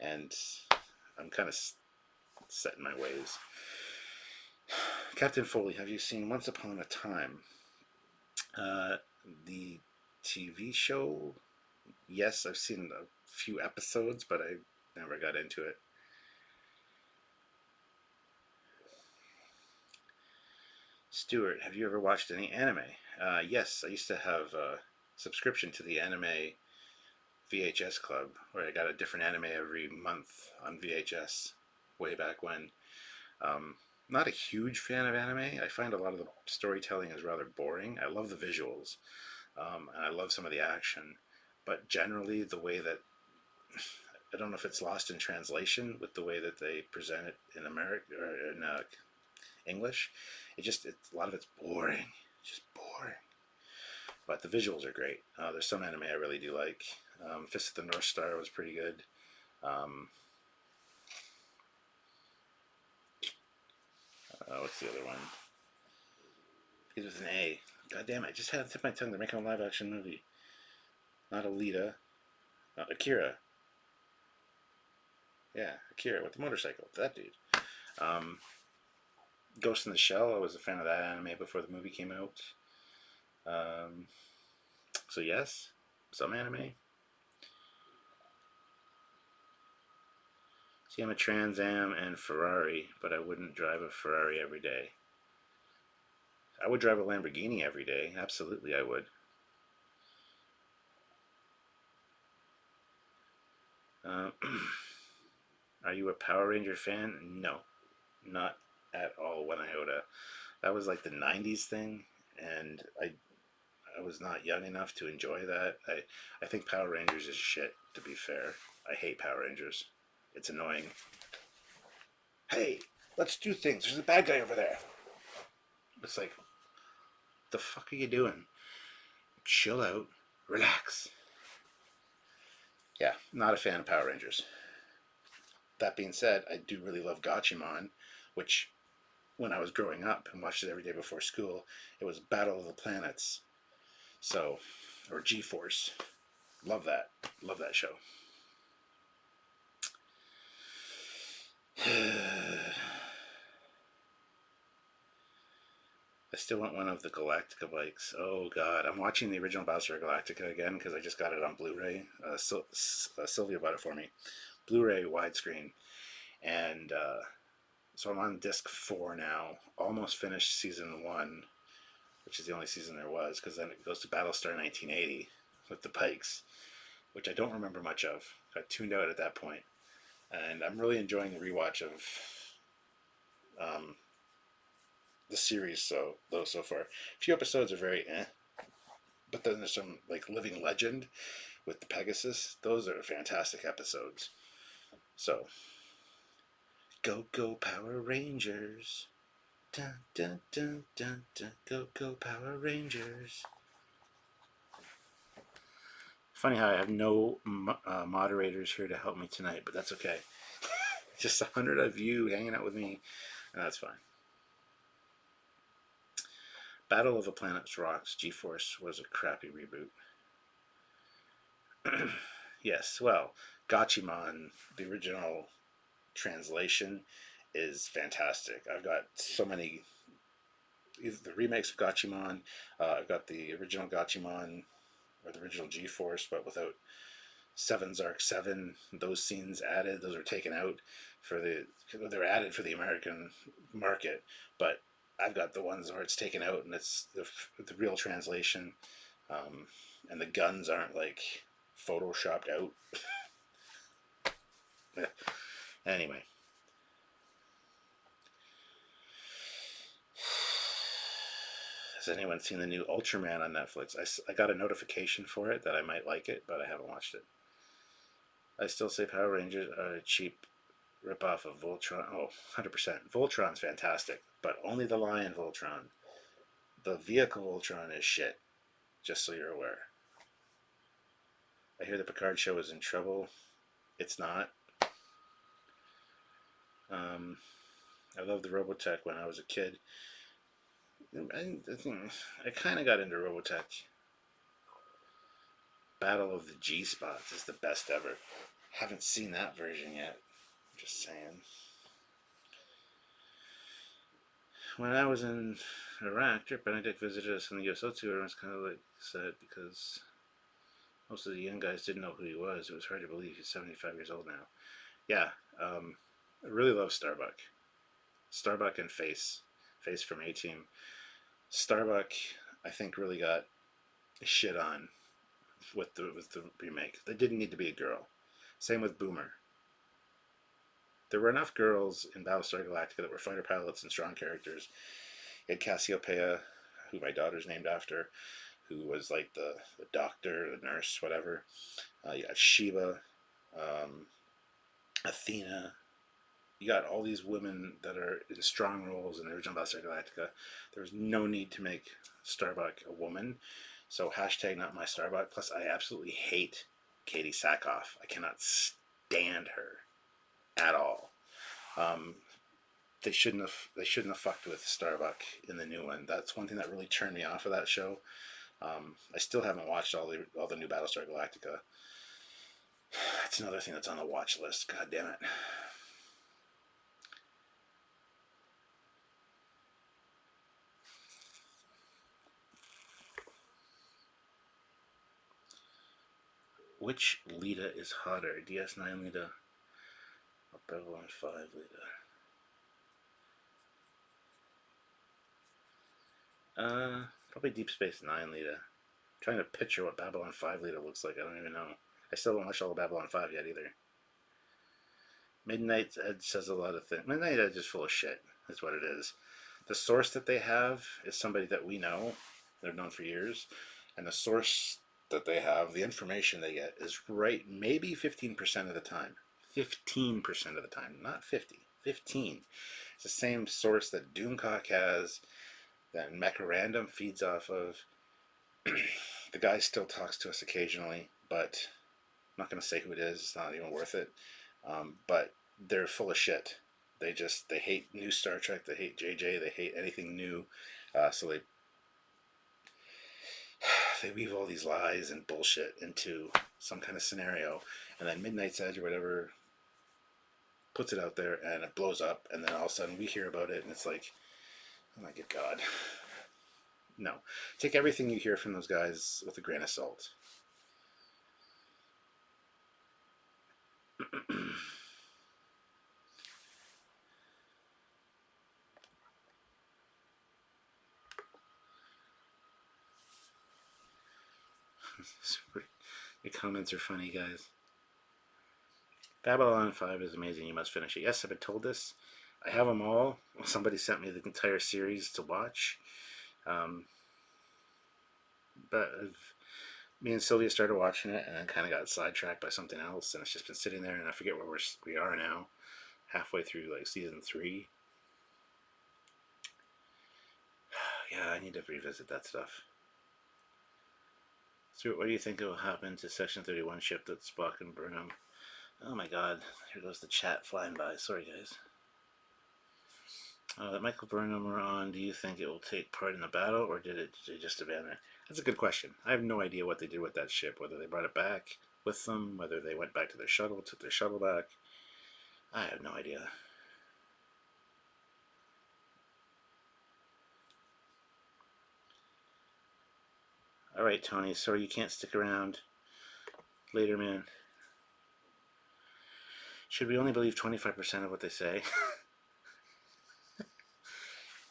and I'm kind of set in my ways. Captain Foley, have you seen Once Upon a Time? The TV show? Yes, I've seen a few episodes, but I never got into it. Stuart, have you ever watched any anime? Yes, I used to have a subscription to the anime VHS club, where I got a different anime every month on VHS way back when. Not a huge fan of anime. I find a lot of the storytelling is rather boring. I love the visuals, and I love some of the action, but generally the way that I don't know if it's lost in translation with the way that they present it in America or in English. A lot of it's boring, just boring. But the visuals are great. There's some anime I really do like. Fist of the North Star was pretty good. Um, what's the other one? It was an A. God damn it! I just had to tip my tongue. They're making a live action movie. Not Alita. Akira. Yeah, Akira with the motorcycle. That dude. Um, Ghost in the Shell. I was a fan of that anime before the movie came out. So yes, some anime. See, I'm a Trans Am and Ferrari, but I wouldn't drive a Ferrari every day. I would drive a Lamborghini every day. Absolutely, I would. Uh, are you a Power Ranger fan? No, not at all. One iota. That was like the '90s thing, and I was not young enough to enjoy that. I think Power Rangers is shit. To be fair, I hate Power Rangers. It's annoying. Hey, let's do things. There's a bad guy over there. It's like, the fuck are you doing? Chill out, relax. Yeah, not a fan of Power Rangers. That being said, I do really love Gachimon, which when I was growing up and watched it every day before school, it was Battle of the Planets. So, or G-Force. Love that. Love that show. I still want one of the Galactica bikes. Oh god, I'm watching the original Battlestar Galactica again because I just got it on Blu-ray. Sylvia bought it for me. Blu-ray widescreen, and so I'm on disc 4 now. Almost finished season 1, which is the only season there was, because then it goes to Battlestar 1980 with the Pikes, which I don't remember much of. I tuned out at that point, and I'm really enjoying the rewatch of um, the series so far. A few episodes are very but then there's some like Living Legend with the Pegasus. Those are fantastic episodes. So Go, go, Power Rangers. Dun, dun, dun, dun, dun. Go, go, Power Rangers. Funny how I have no moderators here to help me tonight, but that's okay. Just 100 of you hanging out with me, and that's fine. Battle of the Planets Rocks G-Force was a crappy reboot. Yes, well, Gachimon, the original translation, is fantastic. I've got so many, either the remakes of Gachimon, I've got the original Gachimon, or the original G-Force, but without 7's Arc 7, those scenes added, those are taken out they're added for the American market, but I've got the ones where it's taken out and it's the real translation, and the guns aren't like photoshopped out. Anyway, has anyone seen the new Ultraman on Netflix? I got a notification for it that I might like it, but I haven't watched it. I still say Power Rangers are a cheap ripoff of Voltron. Oh, 100%. Voltron's fantastic, but only the Lion Voltron. The vehicle Voltron is shit, just so you're aware. I hear the Picard show is in trouble. It's not. I loved the Robotech when I was a kid. I kind of got into Robotech. Battle of the G-Spots is the best ever. Haven't seen that version yet. Just saying. When I was in Iraq, Trip Benedict visited us in the USO tour, and it was kind of like sad because most of the young guys didn't know who he was. It was hard to believe he's 75 years old now. Yeah, I really love Starbuck. Starbuck and Face from A-Team. Starbuck, I think, really got shit on with the remake. They didn't need to be a girl. Same with Boomer. There were enough girls in Battlestar Galactica that were fighter pilots and strong characters. You had Cassiopeia, who my daughter's named after, who was like the doctor, the nurse, whatever. You got Sheba, Athena. You got all these women that are in strong roles in the original Battlestar Galactica. There was no need to make Starbuck a woman. So hashtag not my Starbuck. Plus, I absolutely hate Katie Sackhoff. I cannot stand her at all. They shouldn't have fucked with Starbuck in the new one. That's one thing that really turned me off of that show. I still haven't watched all the new Battlestar Galactica. That's another thing that's on the watch list. God damn it. Which Lita is hotter, DS9 Lita or Babylon 5 Lita? Probably Deep Space Nine Lita. I'm trying to picture what Babylon 5 Lita looks like. I don't even know. I still haven't watched all of Babylon 5 yet either. Midnight Edge says a lot of things. Midnight Edge is full of shit, is what it is. The source that they have is somebody that we know. They've known for years. And the source that they have, the information they get, is right maybe 15% of the time. 15% of the time, not 50. 15. It's the same source that Doomcock has, that Mecharandum feeds off of. The guy still talks to us occasionally, but I'm not going to say who it is. It's not even worth it. But they're full of shit. They hate new Star Trek. They hate JJ. They hate anything new. So they weave all these lies and bullshit into some kind of scenario, and then Midnight's Edge or whatever puts it out there, and it blows up, and then all of a sudden we hear about it, and it's like, oh my good God. No. Take everything you hear from those guys with a grain of salt. The comments are funny, guys. Babylon 5 is amazing. You must finish it. Yes, I've been told this. I have them all. Somebody sent me the entire series to watch. But me and Sylvia started watching it and then kind of got sidetracked by something else, and it's just been sitting there, and I forget where we are now. halfway through like season 3. Yeah, I need to revisit that stuff. So what do you think will happen to Section 31 ship that Spock and Burnham? Oh my god, here goes the chat flying by. Sorry, guys. That Michael Burnham were on, do you think it will take part in the battle, or did they just abandon it? That's a good question. I have no idea what they did with that ship, whether they brought it back with them, whether they went back to their shuttle, took their shuttle back. I have no idea. Alright, Tony, sorry you can't stick around. Later, man. Should we only believe 25% of what they say?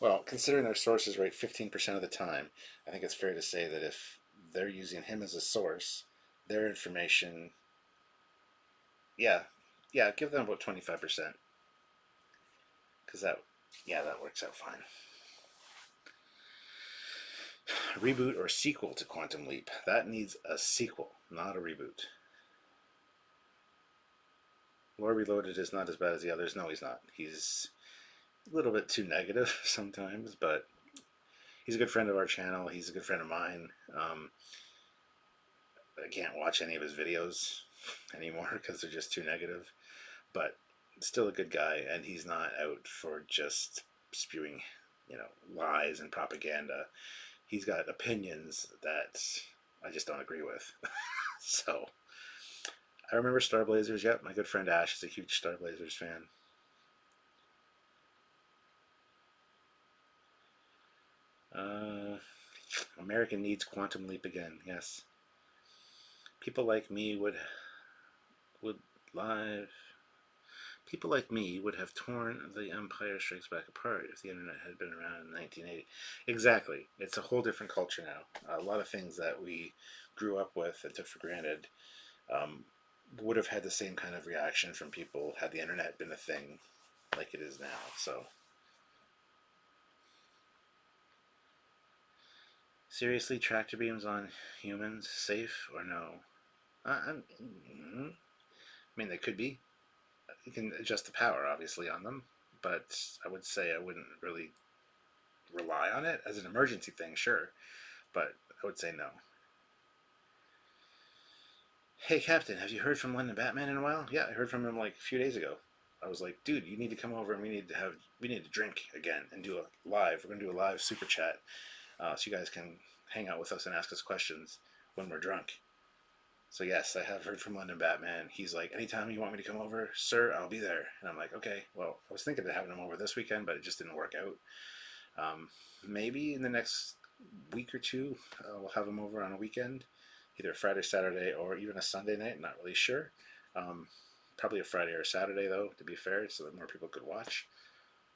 Well, considering their sources rate 15% of the time, I think it's fair to say that if they're using him as a source, their information, yeah, give them about 25%. Because that works out fine. Reboot or sequel to Quantum Leap? That needs a sequel, not a reboot. Lore Reloaded is not as bad as the others. No, he's not. He's a little bit too negative sometimes, but he's a good friend of our channel. He's a good friend of mine. I can't watch any of his videos anymore because they're just too negative, but still a good guy, and he's not out for just spewing, lies and propaganda. He's got opinions that I just don't agree with. So, I remember Star Blazers. Yep, my good friend Ash is a huge Star Blazers fan. American needs Quantum Leap again. Yes. People like me would live. People like me would have torn the Empire Strikes Back apart if the internet had been around in 1980. Exactly. It's a whole different culture now. A lot of things that we grew up with and took for granted would have had the same kind of reaction from people had the internet been a thing like it is now. So, seriously, tractor beams on humans, safe or no? I mean, they could be. You can adjust the power, obviously, on them, but I would say I wouldn't really rely on it as an emergency thing, sure, but I would say no. Hey, Captain, have you heard from London Batman in a while? Yeah, I heard from him like a few days ago. I was like, dude, you need to come over and we need to drink again and do a live. We're gonna do a live super chat, so you guys can hang out with us and ask us questions when we're drunk. So yes, I have heard from London Batman. He's like, anytime you want me to come over, sir, I'll be there. And I'm like, okay. Well, I was thinking of having him over this weekend, but it just didn't work out. Maybe in the next week or two, we'll have him over on a weekend, either Friday, Saturday, or even a Sunday night. Not really sure. Probably a Friday or a Saturday, though, to be fair, so that more people could watch.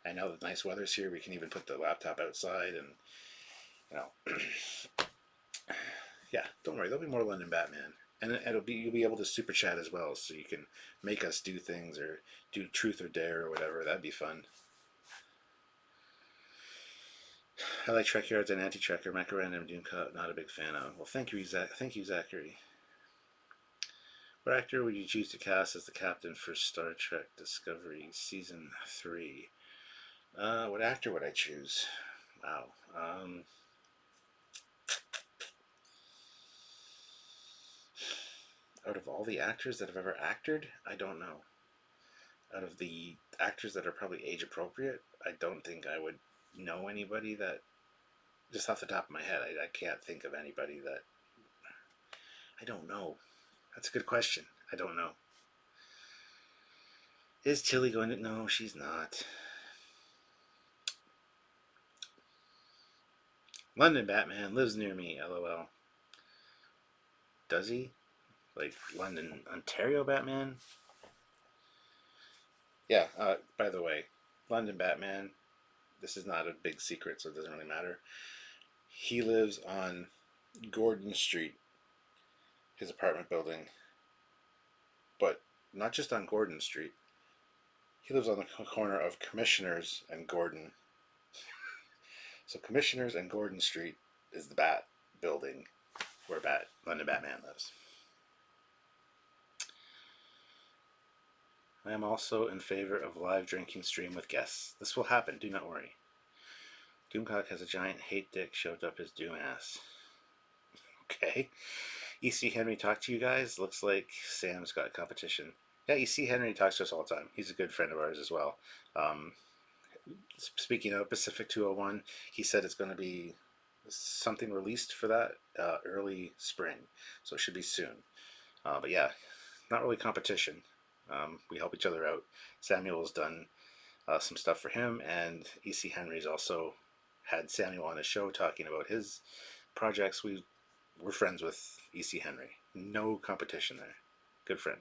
I know the nice weather's here. We can even put the laptop outside and, yeah, don't worry. There'll be more London Batman. And you'll be able to super chat as well, so you can make us do things or do truth or dare or whatever. That'd be fun. I like Trekyards and Anti-Trekker. Macarena Doom Cut, not a big fan of. Well, thank you, Zachary. What actor would you choose to cast as the captain for Star Trek Discovery Season 3? What actor would I choose? Wow. Out of all the actors that have ever acted, I don't know. Out of the actors that are probably age appropriate, I don't think I would know anybody that, just off the top of my head, I can't think of anybody that, I don't know. That's a good question. I don't know. Is Tilly going to, no, she's not. London Batman lives near me, lol. Does he? Like London, Ontario Batman? Yeah, by the way, London Batman, this is not a big secret, so it doesn't really matter. He lives on Gordon Street, his apartment building, but not just on Gordon Street. He lives on the corner of Commissioners and Gordon. So Commissioners and Gordon Street is the Bat building where London Batman lives. I am also in favor of live drinking stream with guests. This will happen, do not worry. Doomcock has a giant hate dick shoved up his doom ass. Okay. EC Henry talked to you guys? Looks like Sam's got competition. Yeah, EC Henry talks to us all the time. He's a good friend of ours as well. Speaking of Pacific 201, he said it's going to be something released for that early spring. So it should be soon. But yeah, not really competition. We help each other out. Samuel's done some stuff for him, and EC Henry's also had Samuel on his show talking about his projects. We're friends with EC Henry. No competition there. Good friend.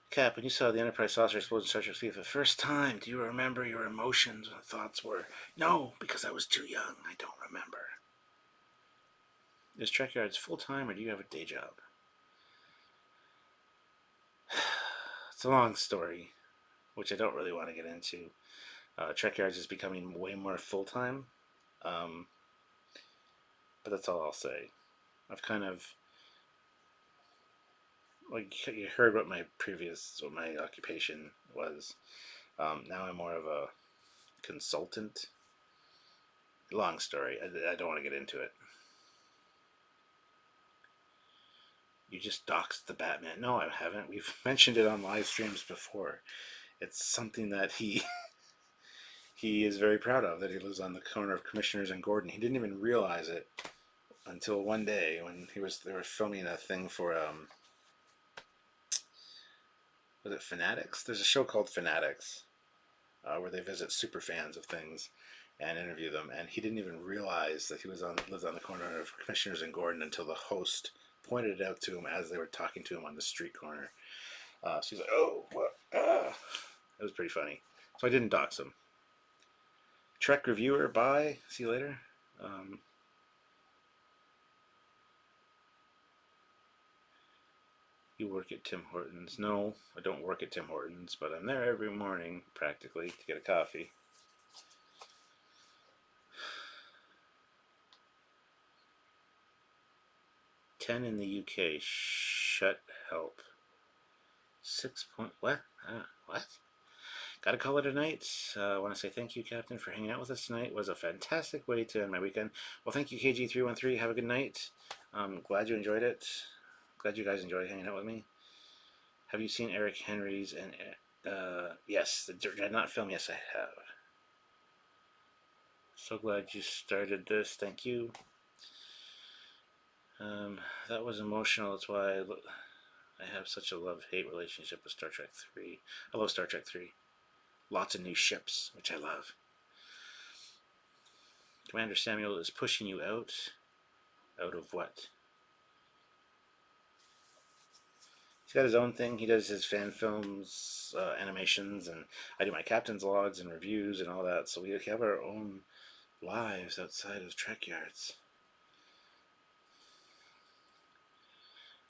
Cap, when you saw the Enterprise saucer explode in Star Trek 3 for the first time, do you remember your emotions and thoughts were? No, because I was too young. I don't remember. Is Trekyards full-time or do you have a day job? It's a long story, which I don't really want to get into. Trekyards is becoming way more full-time, but that's all I'll say. I've kind of, like, you heard what my occupation was. Now I'm more of a consultant. Long story. I don't want to get into it. You just doxed the Batman. No, I haven't. We've mentioned it on live streams before. It's something that he is very proud of, that he lives on the corner of Commissioners and Gordon. He didn't even realize it until one day when they were filming a thing for was it Fanatics? There's a show called Fanatics where they visit super fans of things and interview them, and he didn't even realize that he lived on the corner of Commissioners and Gordon until the host pointed it out to him as they were talking to him on the street corner. So he's like, "Oh, what?" It was pretty funny. So I didn't dox him. Trek reviewer, bye. See you later. You work at Tim Hortons. No, I don't work at Tim Hortons, but I'm there every morning, practically, to get a coffee. $10 in the UK. Shut help. 6 point. What? What? Gotta call it a night. I want to say thank you, Captain, for hanging out with us tonight. It was a fantastic way to end my weekend. Well, thank you, KG313. Have a good night. Glad you enjoyed it. Glad you guys enjoyed hanging out with me. Have you seen Eric Henry's and yes, the Dreadnought film? Yes, I have. So glad you started this. Thank you. That was emotional. That's why I have such a love-hate relationship with Star Trek 3. I love Star Trek 3. Lots of new ships, which I love. Commander Samuel is pushing you out. Out of what? He's got his own thing. He does his fan films, animations, and I do my captain's logs and reviews and all that. So we have our own lives outside of Trekyards.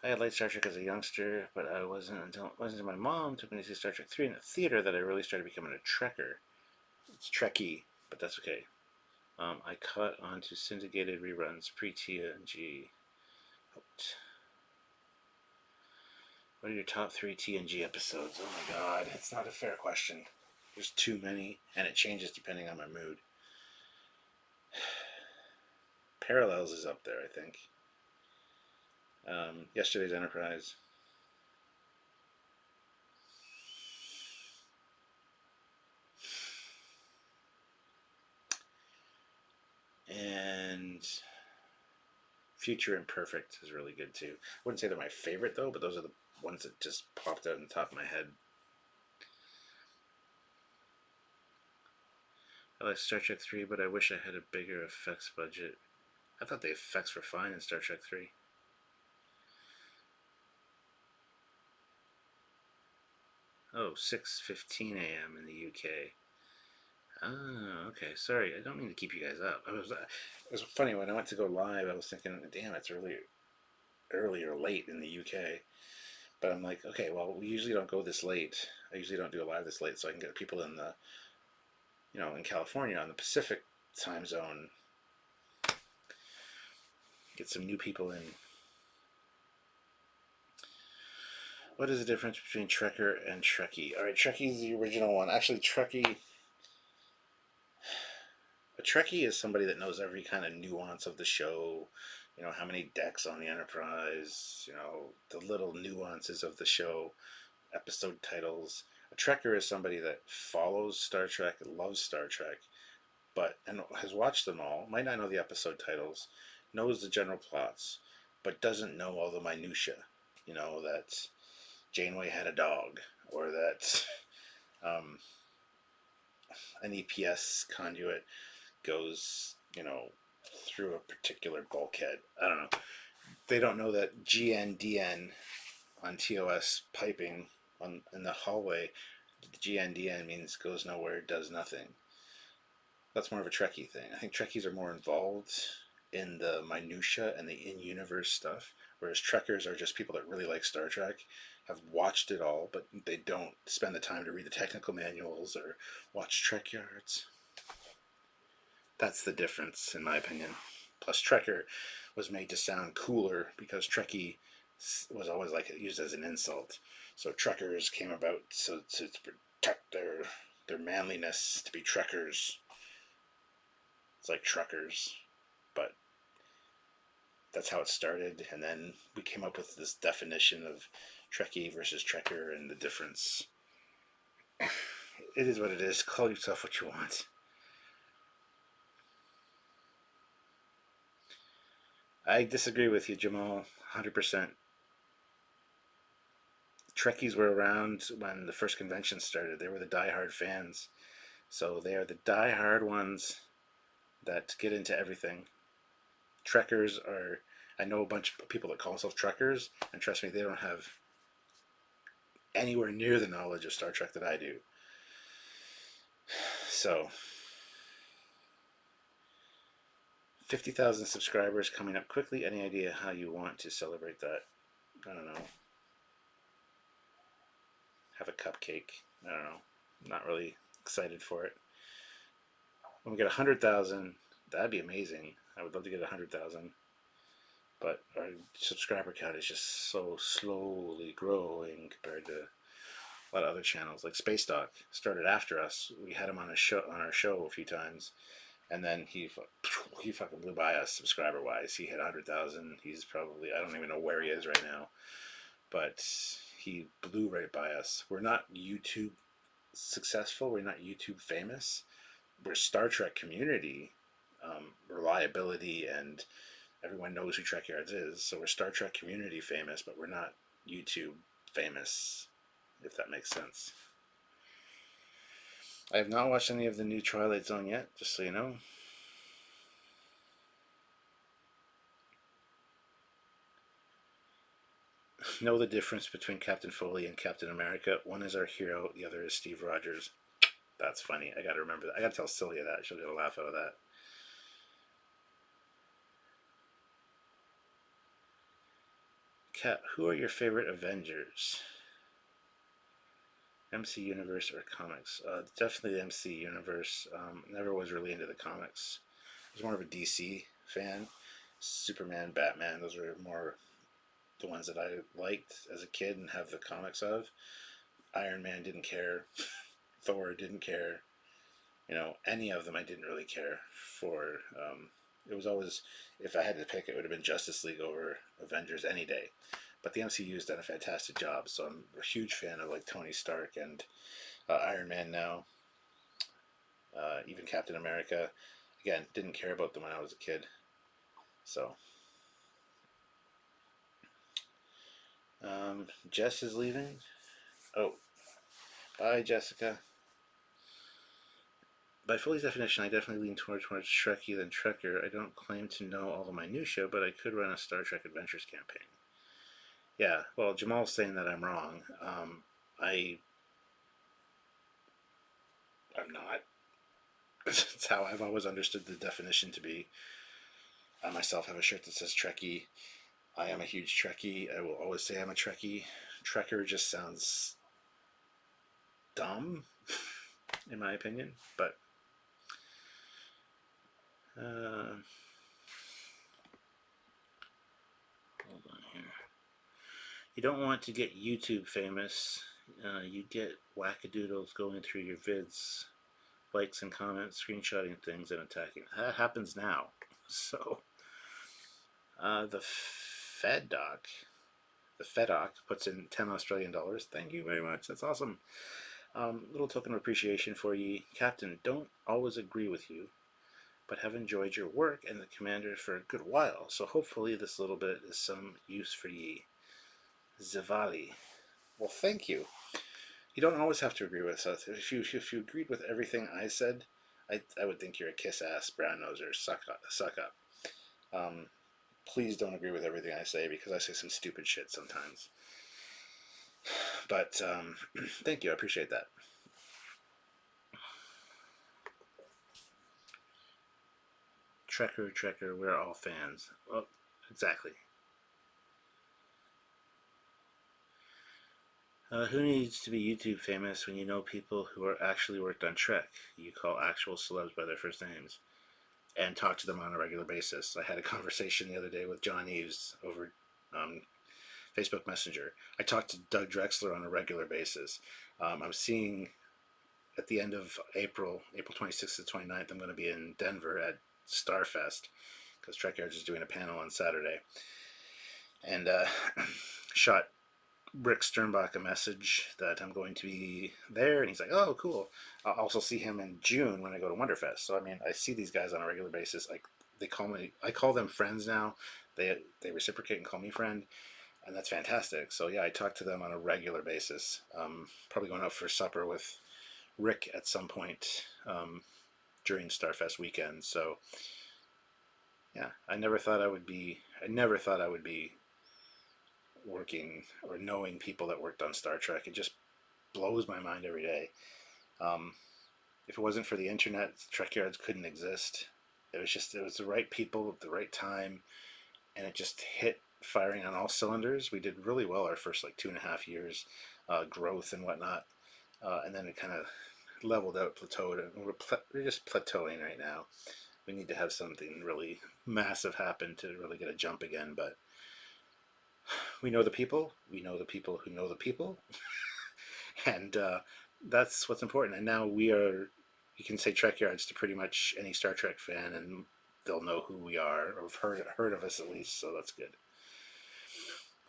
I had liked Star Trek as a youngster, but it wasn't until my mom took me to see Star Trek 3 in the theater that I really started becoming a Trekker. It's Trekkie, but that's okay. I caught on to syndicated reruns pre-TNG. What are your top 3 TNG episodes? Oh my god, it's not a fair question. There's too many, and it changes depending on my mood. Parallels is up there, I think. Yesterday's Enterprise. And Future Imperfect is really good too. I wouldn't say they're my favorite though, but those are the ones that just popped out on the top of my head. I like Star Trek 3, but I wish I had a bigger effects budget. I thought the effects were fine in Star Trek 3. Oh, 6:15 a.m. in the UK. Oh, okay. Sorry, I don't mean to keep you guys up. It was funny when I went to go live. I was thinking, damn, it's really early or late in the UK. But I'm like, okay, well, we usually don't go this late. I usually don't do a live this late, so I can get people in the, in California on the Pacific time zone. Get some new people in. what is the difference between Trekker and Trekkie? All right, Trekkie's the original one. Actually, a Trekkie is somebody that knows every kind of nuance of the show. You know, how many decks on the Enterprise. You know, the little nuances of the show, episode titles. A Trekker is somebody that follows Star Trek, loves Star Trek, but and has watched them all. Might not know the episode titles, knows the general plots, but doesn't know all the minutia. You know that Janeway had a dog, or that um, an EPS conduit goes, you know, through a particular bulkhead. I don't know. They don't know that GNDN on TOS piping in the hallway, GNDN means goes nowhere, does nothing. That's more of a Trekkie thing. I think Trekkies are more involved in the minutia and the in-universe stuff, whereas Trekkers are just people that really like Star Trek, have watched it all, but they don't spend the time to read the technical manuals or watch Trekyards. That's the difference, in my opinion. Plus, Trekker was made to sound cooler because Trekkie was always like used as an insult. So Trekkers came about to protect their manliness, to be Trekkers. It's like truckers, but that's how it started. And then we came up with this definition of Trekkie versus Trekker and the difference. It is what it is. Call yourself what you want. I disagree with you, Jamal, 100%. Trekkies were around when the first convention started. They were the die-hard fans. So they are the die-hard ones that get into everything. Trekkers are, I know a bunch of people that call themselves Trekkers, and trust me, they don't have anywhere near the knowledge of Star Trek that I do. So, 50,000 subscribers coming up quickly. Any idea how you want to celebrate that? I don't know. Have a cupcake. I don't know. I'm not really excited for it. When we get 100,000, that'd be amazing. I would love to get 100,000. But our subscriber count is just so slowly growing compared to a lot of other channels. Like Space Doc started after us. We had him on our show a few times, and then he fucking blew by us subscriber wise. He hit 100,000. He's probably, I don't even know where he is right now, but he blew right by us. We're not YouTube successful. We're not YouTube famous. We're Star Trek community, reliability, and everyone knows who Trekyards is. So we're Star Trek community famous, but we're not YouTube famous, if that makes sense. I have not watched any of the new Twilight Zone yet, just so you know. Know the difference between Captain Foley and Captain America. One is our hero, the other is Steve Rogers. That's funny. I gotta remember that. I gotta tell Celia that. She'll get a laugh out of that. Kat, who are your favorite Avengers? MC Universe or comics? Definitely the MC Universe. Never was really into the comics. I was more of a DC fan. Superman, Batman, those were more the ones that I liked as a kid and have the comics of. Iron Man didn't care. Thor didn't care. You know, any of them I didn't really care for. It was always, if I had to pick, it would have been Justice League over Avengers any day. But the MCU's done a fantastic job, so I'm a huge fan of like Tony Stark and Iron Man now. Even Captain America. Again, didn't care about them when I was a kid. So, Jess is leaving. Oh, bye, Jessica. By Foley's definition, I definitely lean towards Trekkie than Trekker. I don't claim to know all the minutiae, but I could run a Star Trek Adventures campaign. Yeah, well, Jamal's saying that I'm wrong. I'm not. That's how I've always understood the definition to be. I myself have a shirt that says Trekkie. I am a huge Trekkie. I will always say I'm a Trekkie. Trekker just sounds dumb, in my opinion, but hold on here. You don't want to get YouTube famous. You get wackadoodles going through your vids, likes and comments, screenshotting things, and attacking. That happens now. So, the FedDoc puts in 10 Australian dollars. Thank you very much. That's awesome. Little token of appreciation for ye. Captain, don't always agree with you, but have enjoyed your work and the commander for a good while, so hopefully this little bit is some use for ye. Zivali. Well, thank you. You don't always have to agree with us. If you agreed with everything I said, I would think you're a kiss ass brown noser. Suck up. Please don't agree with everything I say because I say some stupid shit sometimes. But thank you. I appreciate that. Trekker, we're all fans. Well, exactly. Who needs to be YouTube famous when you know people who are actually worked on Trek? You call actual celebs by their first names and talk to them on a regular basis. I had a conversation the other day with John Eves over Facebook Messenger. I talked to Doug Drexler on a regular basis. I'm seeing at the end of April 26th to 29th, I'm going to be in Denver at Starfest because Trekyards is doing a panel on Saturday. And shot Rick Sternbach a message that I'm going to be there, and he's like, "Oh, cool." I'll also see him in June when I go to Wonderfest. So I mean, I see these guys on a regular basis. Like they call me, I call them friends now. They reciprocate and call me friend, and that's fantastic. So yeah, I talk to them on a regular basis. Probably going out for supper with Rick at some point during Starfest weekend. So yeah, I never thought I would be working or knowing people that worked on Star Trek. It just blows my mind every day. Um, if it wasn't for the internet, Trekyards couldn't exist. It was the right people at the right time, and it just hit firing on all cylinders. We did really well our first like 2.5 years, growth and whatnot, and then it kind of leveled out, plateaued, and we're just plateauing right now. We need to have something really massive happen to really get a jump again, but we know the people. We know the people who know the people, and that's what's important. And now you can say Trekyards to pretty much any Star Trek fan, and they'll know who we are or have heard of us at least. So that's good.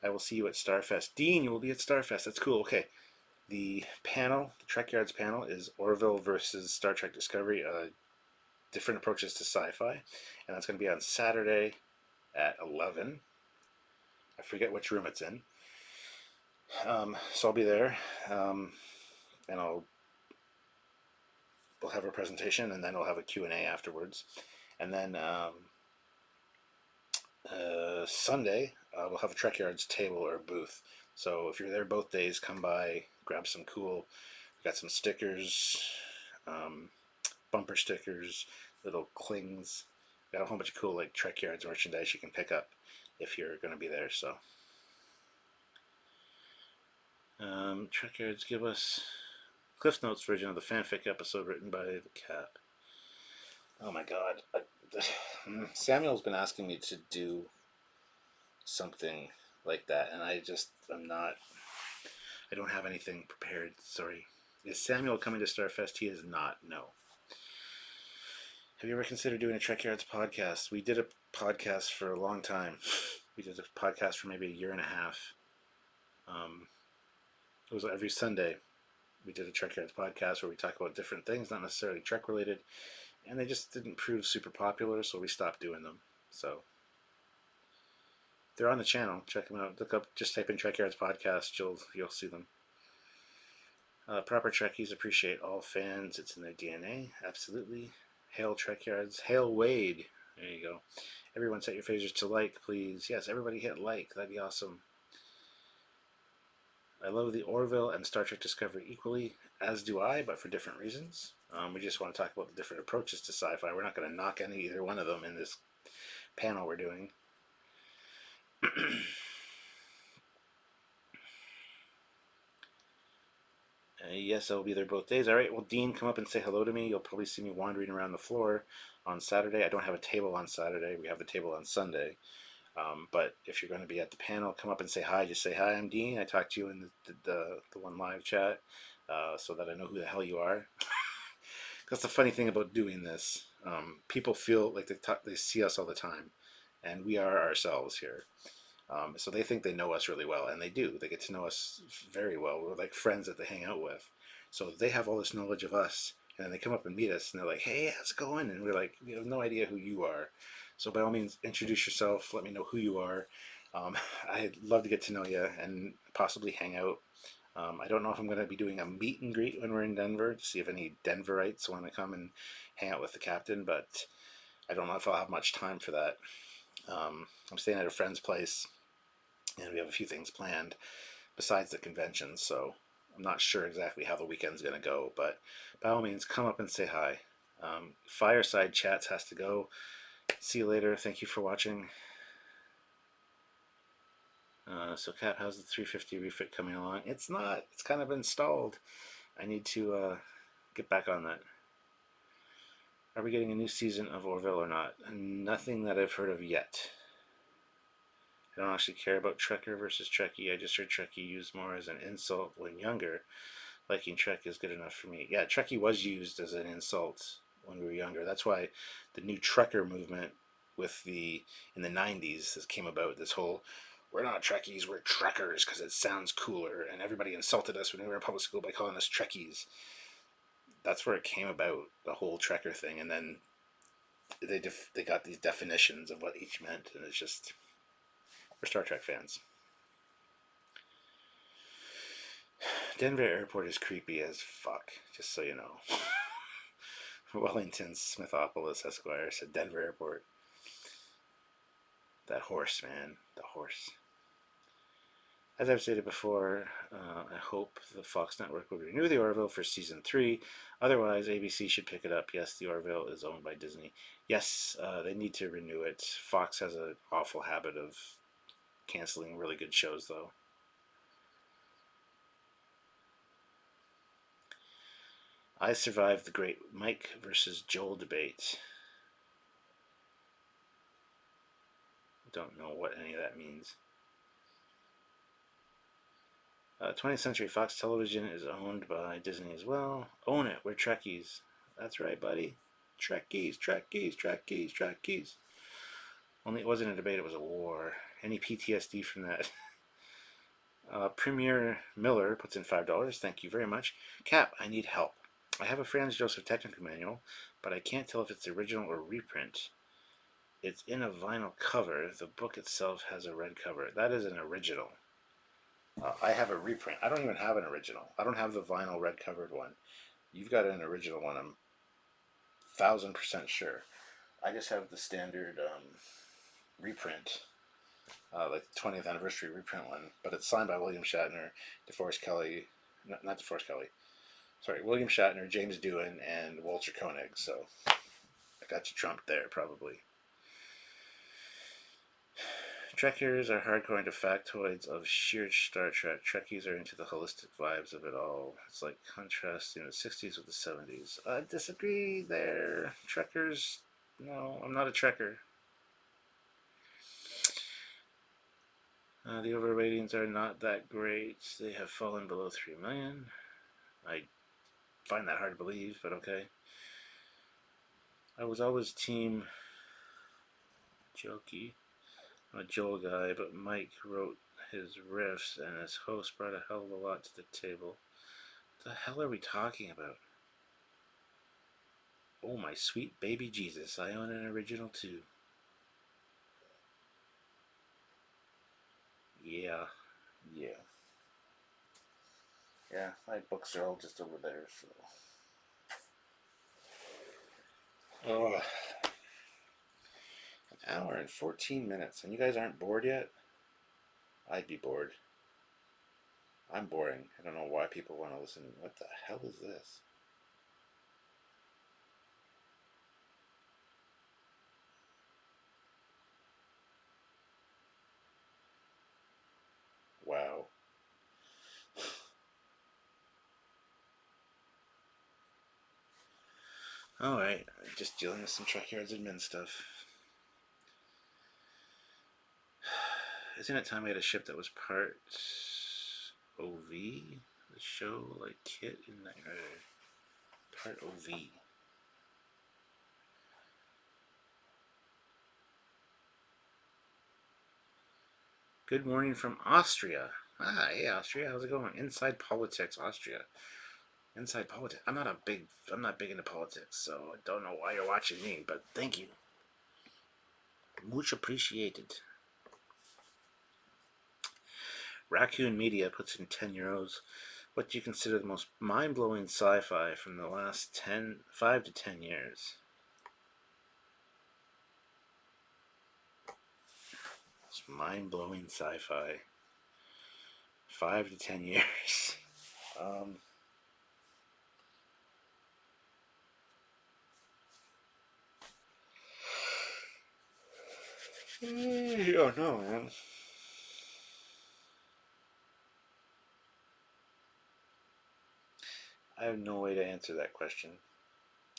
I will see you at Starfest. Dean, you will be at Starfest. That's cool. Okay. The Trekyards panel, is Orville versus Star Trek Discovery, different approaches to sci-fi, and that's going to be on Saturday at 11. I forget which room it's in. So I'll be there, and we'll have a presentation, and then we'll have a Q&A afterwards. And then Sunday, we'll have a Trekyards table or booth. So if you're there both days, come by, grab some cool. We got some stickers, bumper stickers, little clings. We got a whole bunch of cool like Trekyards merchandise you can pick up if you're going to be there. So Trekyards, give us Cliff Notes version of the fanfic episode written by the Cap. Oh my God, Samuel's been asking me to do something like that, and I'm not. I don't have anything prepared. Sorry. Is Samuel coming to Starfest? He is not. No. Have you ever considered doing a Trekyards podcast? We did a podcast for a long time. We did a podcast for maybe a year and a half. It was every Sunday. We did a Trekyards podcast where we talk about different things, not necessarily Trek related, and they just didn't prove super popular, so we stopped doing them. So they're on the channel. Check them out. Just type in Trekyards podcast. You'll see them. Proper Trekkies appreciate all fans. It's in their DNA. Absolutely. Hail Trekyards. Hail Wade. There you go. Everyone set your phasers to like, please. Yes, everybody hit like. That'd be awesome. I love the Orville and Star Trek Discovery equally, as do I, but for different reasons. We just want to talk about the different approaches to sci-fi. We're not going to knock either one of them in this panel we're doing. Yes, I'll be there both days. All right, well, Dean, come up and say hello to me. You'll probably see me wandering around the floor on Saturday. I don't have a table on Saturday. We have the table on Sunday. But if you're going to be at the panel, come up and say hi. Just say hi. I'm Dean. I talked to you in the one live chat, so that I know who the hell you are. That's the funny thing about doing this. People feel like they see us all the time, and we are ourselves here. So they think they know us really well, and they do. They get to know us very well. We're like friends that they hang out with. So they have all this knowledge of us, and then they come up and meet us, and they're like, "Hey, how's it going?" And we're like, "We have no idea who you are." So by all means, introduce yourself. Let me know who you are. I'd love to get to know you and possibly hang out. I don't know if I'm going to be doing a meet and greet when we're in Denver to see if any Denverites want to come and hang out with the captain, but I don't know if I'll have much time for that. I'm staying at a friend's place, and we have a few things planned besides the convention, so I'm not sure exactly how the weekend's going to go, but by all means, come up and say hi. Fireside Chats has to go. See you later. Thank you for watching. So, Kat, how's the 350 refit coming along? It's not. It's kind of installed. I need to get back on that. Are we getting a new season of Orville or not? Nothing that I've heard of yet. I don't actually care about Trekker versus Trekkie. I just heard Trekkie used more as an insult when younger. Liking Trek is good enough for me. Yeah, Trekkie was used as an insult when we were younger. That's why the new Trekker movement in the 90s this came about. This whole, we're not Trekkies, we're Trekkers because it sounds cooler, and everybody insulted us when we were in public school by calling us Trekkies. That's where it came about, the whole Trekker thing, and then they got these definitions of what each meant, and it's just, we're Star Trek fans. Denver Airport is creepy as fuck, just so you know. Wellington Smithopolis Esquire said Denver Airport. That horse, man. The horse. As I've stated before, I hope the Fox Network will renew the Orville for season 3. Otherwise, ABC should pick it up. Yes, the Orville is owned by Disney. Yes, they need to renew it. Fox has an awful habit of canceling really good shows, though. I survived the great Mike versus Joel debate. Don't know what any of that means. 20th Century Fox Television is owned by Disney as well. Own it. We're Trekkies. That's right, buddy. Trekkies, Trekkies, Trekkies, Trekkies. Only it wasn't a debate, it was a war. Any PTSD from that? Premier Miller puts in $5. Thank you very much. Cap, I need help. I have a Franz Joseph technical manual, but I can't tell if it's the original or reprint. It's in a vinyl cover. The book itself has a red cover. That is an original. I have a reprint. I don't even have an original. I don't have the vinyl red covered one. You've got an original one, I'm 1000% sure. I just have the standard reprint, like the 20th anniversary reprint one, but it's signed by William Shatner, DeForest Kelly, not DeForest Kelly, sorry, William Shatner, James Doohan, and Walter Koenig, so I got you trumped there, probably. Trekkers are hardcore into factoids of sheer Star Trek. Trekkies are into the holistic vibes of it all. It's like contrasting the 60s with the 70s. I disagree there. Trekkers, no, I'm not a Trekker. The over ratings are not that great. They have fallen below 3 million. I find that hard to believe, but okay. I was always team Jokey. I'm a Joel guy, but Mike wrote his riffs and his host brought a hell of a lot to the table. What the hell are we talking about? Oh my sweet baby Jesus, I own an original too. Yeah. Yeah, my books are all just over there, so. Oh, an hour and 14 minutes, and you guys aren't bored yet? I'd be bored. I'm boring. I don't know why people want to listen. What the hell is this? Wow. Alright, just dealing with some Trekyards admin stuff. Isn't it time we had a ship that was part OV? The show like Kit and Knight Rider. Part OV. Good morning from Austria. Ah, hey Austria, how's it going? Inside politics, Austria. Inside politics. I'm not big into politics, so I don't know why you're watching me, but thank you. Much appreciated. Raccoon Media puts in €10. What do you consider the most mind-blowing sci-fi from the last 5 to 10 years? It's mind-blowing sci-fi. 5 to 10 years. I don't know, man. I have no way to answer that question.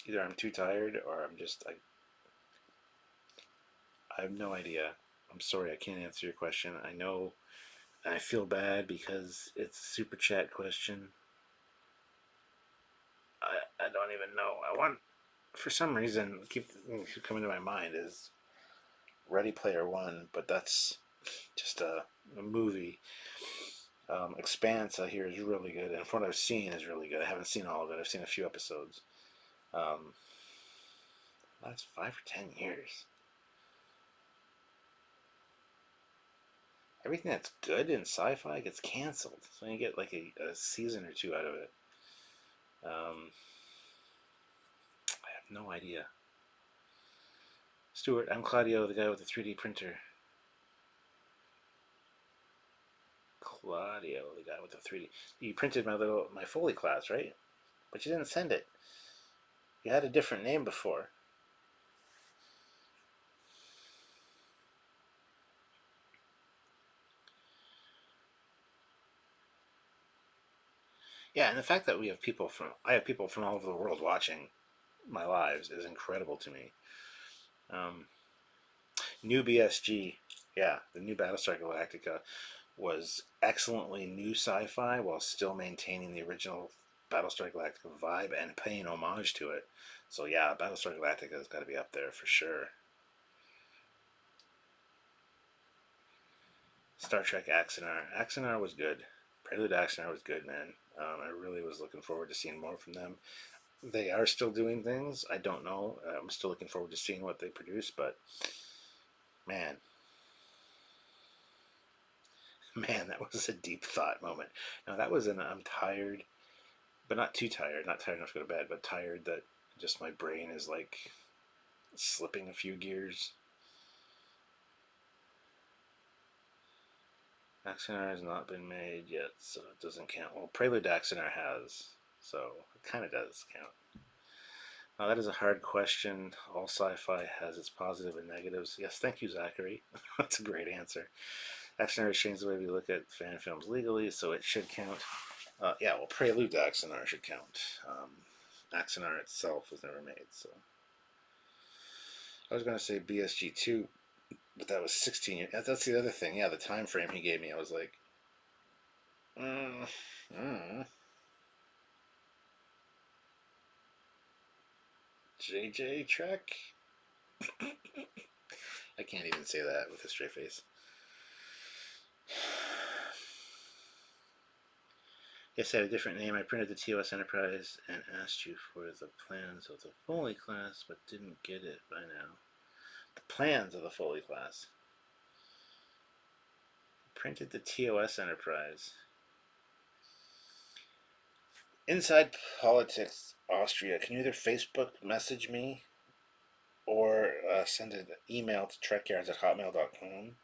Either I'm too tired or I have no idea. I'm sorry, I can't answer your question. I know I feel bad because it's a super chat question. I don't even know. For some reason, keep coming to my mind is Ready Player One, but that's just a movie. Expanse, I hear, is really good, and from what I've seen, is really good. I haven't seen all of it. I've seen a few episodes. Last 5 or 10 years. Everything that's good in sci-fi gets canceled, so you get like a season or two out of it. I have no idea. Stuart, I'm Claudio, the guy with the 3D printer. Claudio, the guy with the 3D. You printed my Foley class, right? But you didn't send it. You had a different name before. Yeah, and the fact that I have people from all over the world watching my lives is incredible to me. New BSG, yeah, the new Battlestar Galactica was excellently new sci-fi while still maintaining the original Battlestar Galactica vibe and paying homage to it. So yeah, Battlestar Galactica has got to be up there for sure. Star Trek Axanar. Axanar was good. Prelude Axanar was good, man. I really was looking forward to seeing more from them. They are still doing things. I don't know. I'm still looking forward to seeing what they produce, but man, man, that was a deep thought moment. Now that was I'm tired, but not too tired. Not tired enough to go to bed, but tired that just my brain is like slipping a few gears. Axanar has not been made yet, so it doesn't count. Well, Prelude Axanar has, so it kind of does count. That is a hard question. All sci-fi has its positive and negatives. Yes, thank you, Zachary. That's a great answer. Axanar has changed the way we look at fan films legally, so it should count. Yeah, well, Prelude to Axanar should count. Axanar itself was never made, so. I was going to say BSG2, but that was 16 years. That's the other thing. Yeah, the time frame he gave me, I was like, JJ Trek? I can't even say that with a straight face. Yes, I had a different name. I printed the TOS Enterprise and asked you for the plans of the Foley class, but didn't get it by now. The plans of the Foley class. I printed the TOS Enterprise. Inside Politics Austria. Can you either Facebook message me or send an email to trekyards@hotmail.com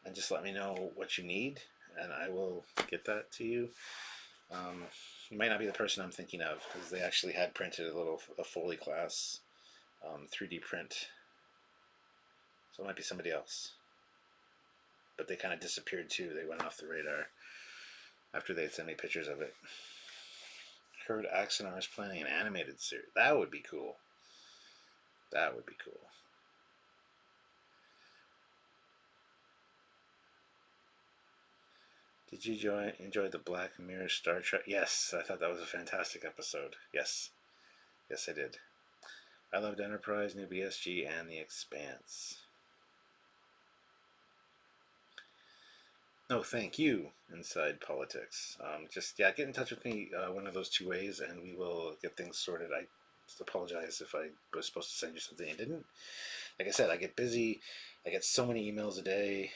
and just let me know what you need, and I will get that to you. You might not be the person I'm thinking of because they actually had printed a Foley class 3D print, so it might be somebody else. But they kind of disappeared too. They went off the radar after they sent me pictures of it. Heard Axanar is planning an animated series. That would be cool. That would be cool. Did you enjoy the Black Mirror Star Trek? Yes, I thought that was a fantastic episode. Yes, yes, I did. I loved Enterprise, New BSG, and The Expanse. No, thank you, Inside Politics. Just, yeah, get in touch with me one of those two ways, and we will get things sorted. I just apologize if I was supposed to send you something and didn't. Like I said, I get busy. I get so many emails a day.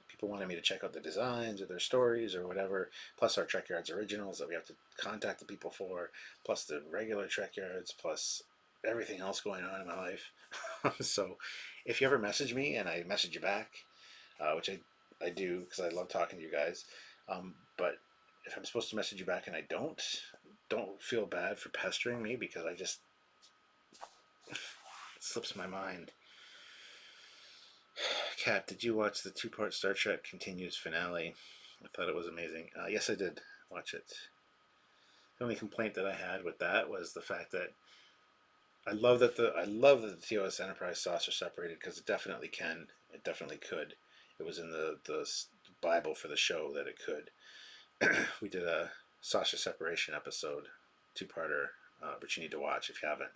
People wanting me to check out the designs or their stories or whatever, plus our Trekyards originals that we have to contact the people for, plus the regular Trekyards, plus everything else going on in my life. So if you ever message me and I message you back, which I do because I love talking to you guys, but if I'm supposed to message you back and I don't feel bad for pestering me because I just, it slips my mind. Kat, did you watch the two-part Star Trek Continues finale? I thought it was amazing. Yes, I did watch it. The only complaint that I had with that was the fact that I love that the TOS Enterprise saucer separated because it definitely can. It definitely could. It was in the Bible for the show that it could. We did a saucer separation episode, two-parter, which you need to watch if you haven't.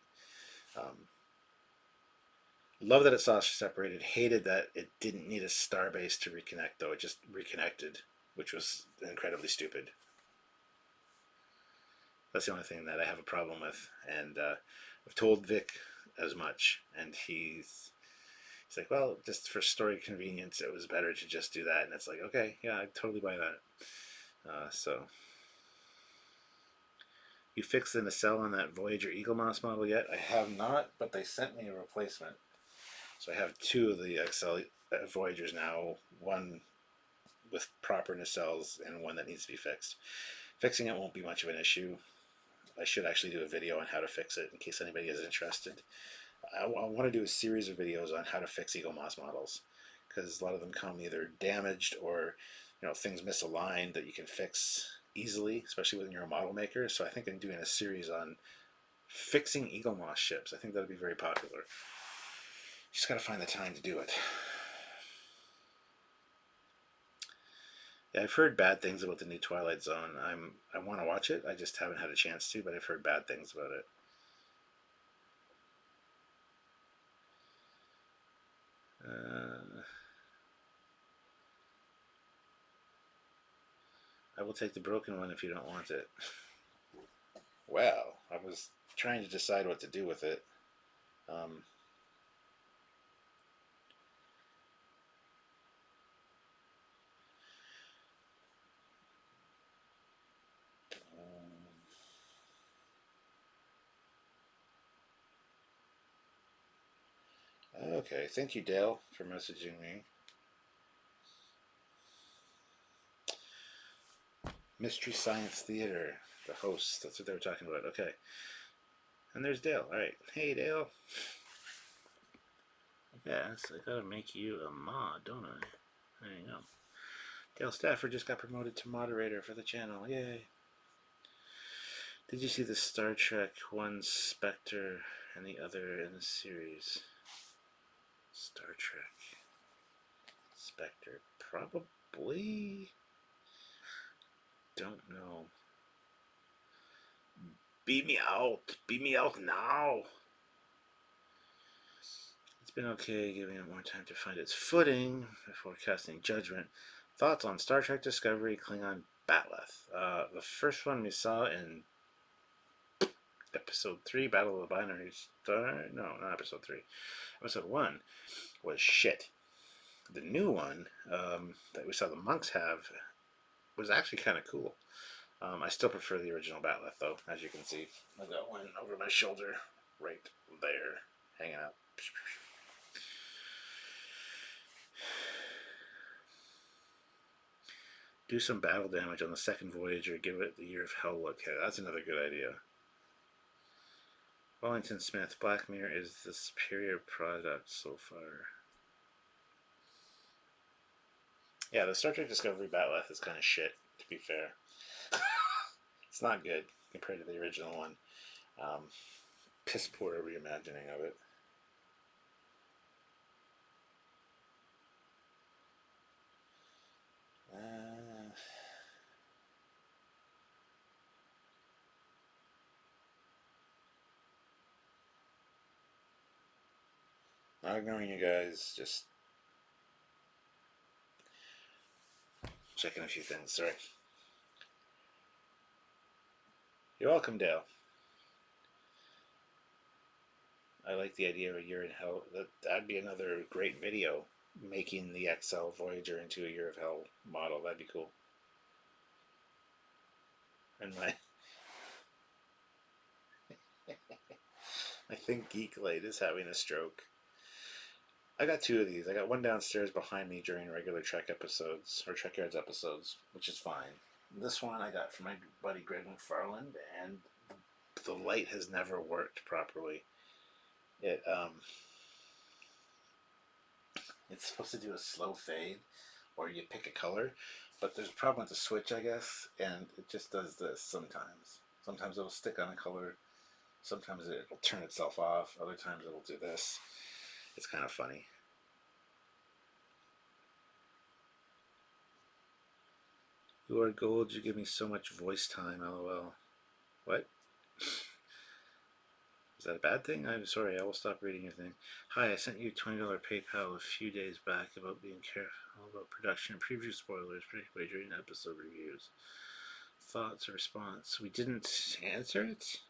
Love that it saucer separated. Hated that it didn't need a starbase to reconnect, though. It just reconnected, which was incredibly stupid. That's the only thing that I have a problem with. And I've told Vic as much, and he's like, well, just for story convenience, it was better to just do that. And it's like, okay, yeah, I totally buy that. So, you fixed the nacelle on that Voyager Eagle Moss model yet? I have not, but they sent me a replacement. So I have two of the XL Voyagers now, one with proper nacelles and one that needs to be fixed. Fixing it won't be much of an issue. I should actually do a video on how to fix it in case anybody is interested. I want to do a series of videos on how to fix Eagle Moss models because a lot of them come either damaged or things misaligned that you can fix easily, especially when you're a model maker. So I think I'm doing a series on fixing Eagle Moss ships. I think that'll be very popular. Just got to find the time to do it. Yeah, I've heard bad things about the new Twilight Zone. I want to watch it. I just haven't had a chance to, but I've heard bad things about it. I will take the broken one if you don't want it. Well, I was trying to decide what to do with it. Okay, thank you, Dale, for messaging me. Mystery Science Theater, the host. That's what they were talking about. Okay. And there's Dale. Alright. Hey, Dale. Yes, I gotta make you a mod, don't I? There you go. Dale Stafford just got promoted to moderator for the channel. Yay. Did you see the Star Trek one Spectre and the other in the series? Star Trek. Spectre. Probably. Don't know. Beat me out. Beat me out now. It's been okay giving it more time to find its footing before casting judgment. Thoughts on Star Trek Discovery Klingon Batleth? The first one we saw in episode 3, Battle of the Binary Star. No, not episode 3. Episode 1 was shit. The new one that we saw the monks have was actually kind of cool. I still prefer the original Batleth, though, as you can see. I've got one over my shoulder right there, hanging out. Do some battle damage on the second Voyager. Give it the Year of Hell look. That's another good idea. Wellington Smith. Black Mirror is the superior product so far. Yeah, the Star Trek Discovery Batleth is kind of shit, to be fair. It's not good compared to the original one. Piss poor reimagining of it. Not ignoring you guys, just checking a few things. Sorry. You're welcome, Dale. I like the idea of a year in hell. That'd be another great video. Making the XL Voyager into a Year of Hell model. That'd be cool. And I think Geek Light is having a stroke. I got two of these. I got one downstairs behind me during regular Trek episodes, or Trekyards episodes, which is fine. This one I got from my buddy Greg McFarland, and the light has never worked properly. It's supposed to do a slow fade, or you pick a color, but there's a problem with the switch, I guess, and it just does this sometimes. Sometimes it'll stick on a color, sometimes it'll turn itself off, other times it'll do this. It's kind of funny. You are gold, you give me so much voice time, lol. What? Is that a bad thing? I'm sorry, I will stop reading your thing. Hi, I sent you $20 PayPal a few days back about being careful about production and preview spoilers, particularly during episode reviews. Thoughts or response? We didn't answer it?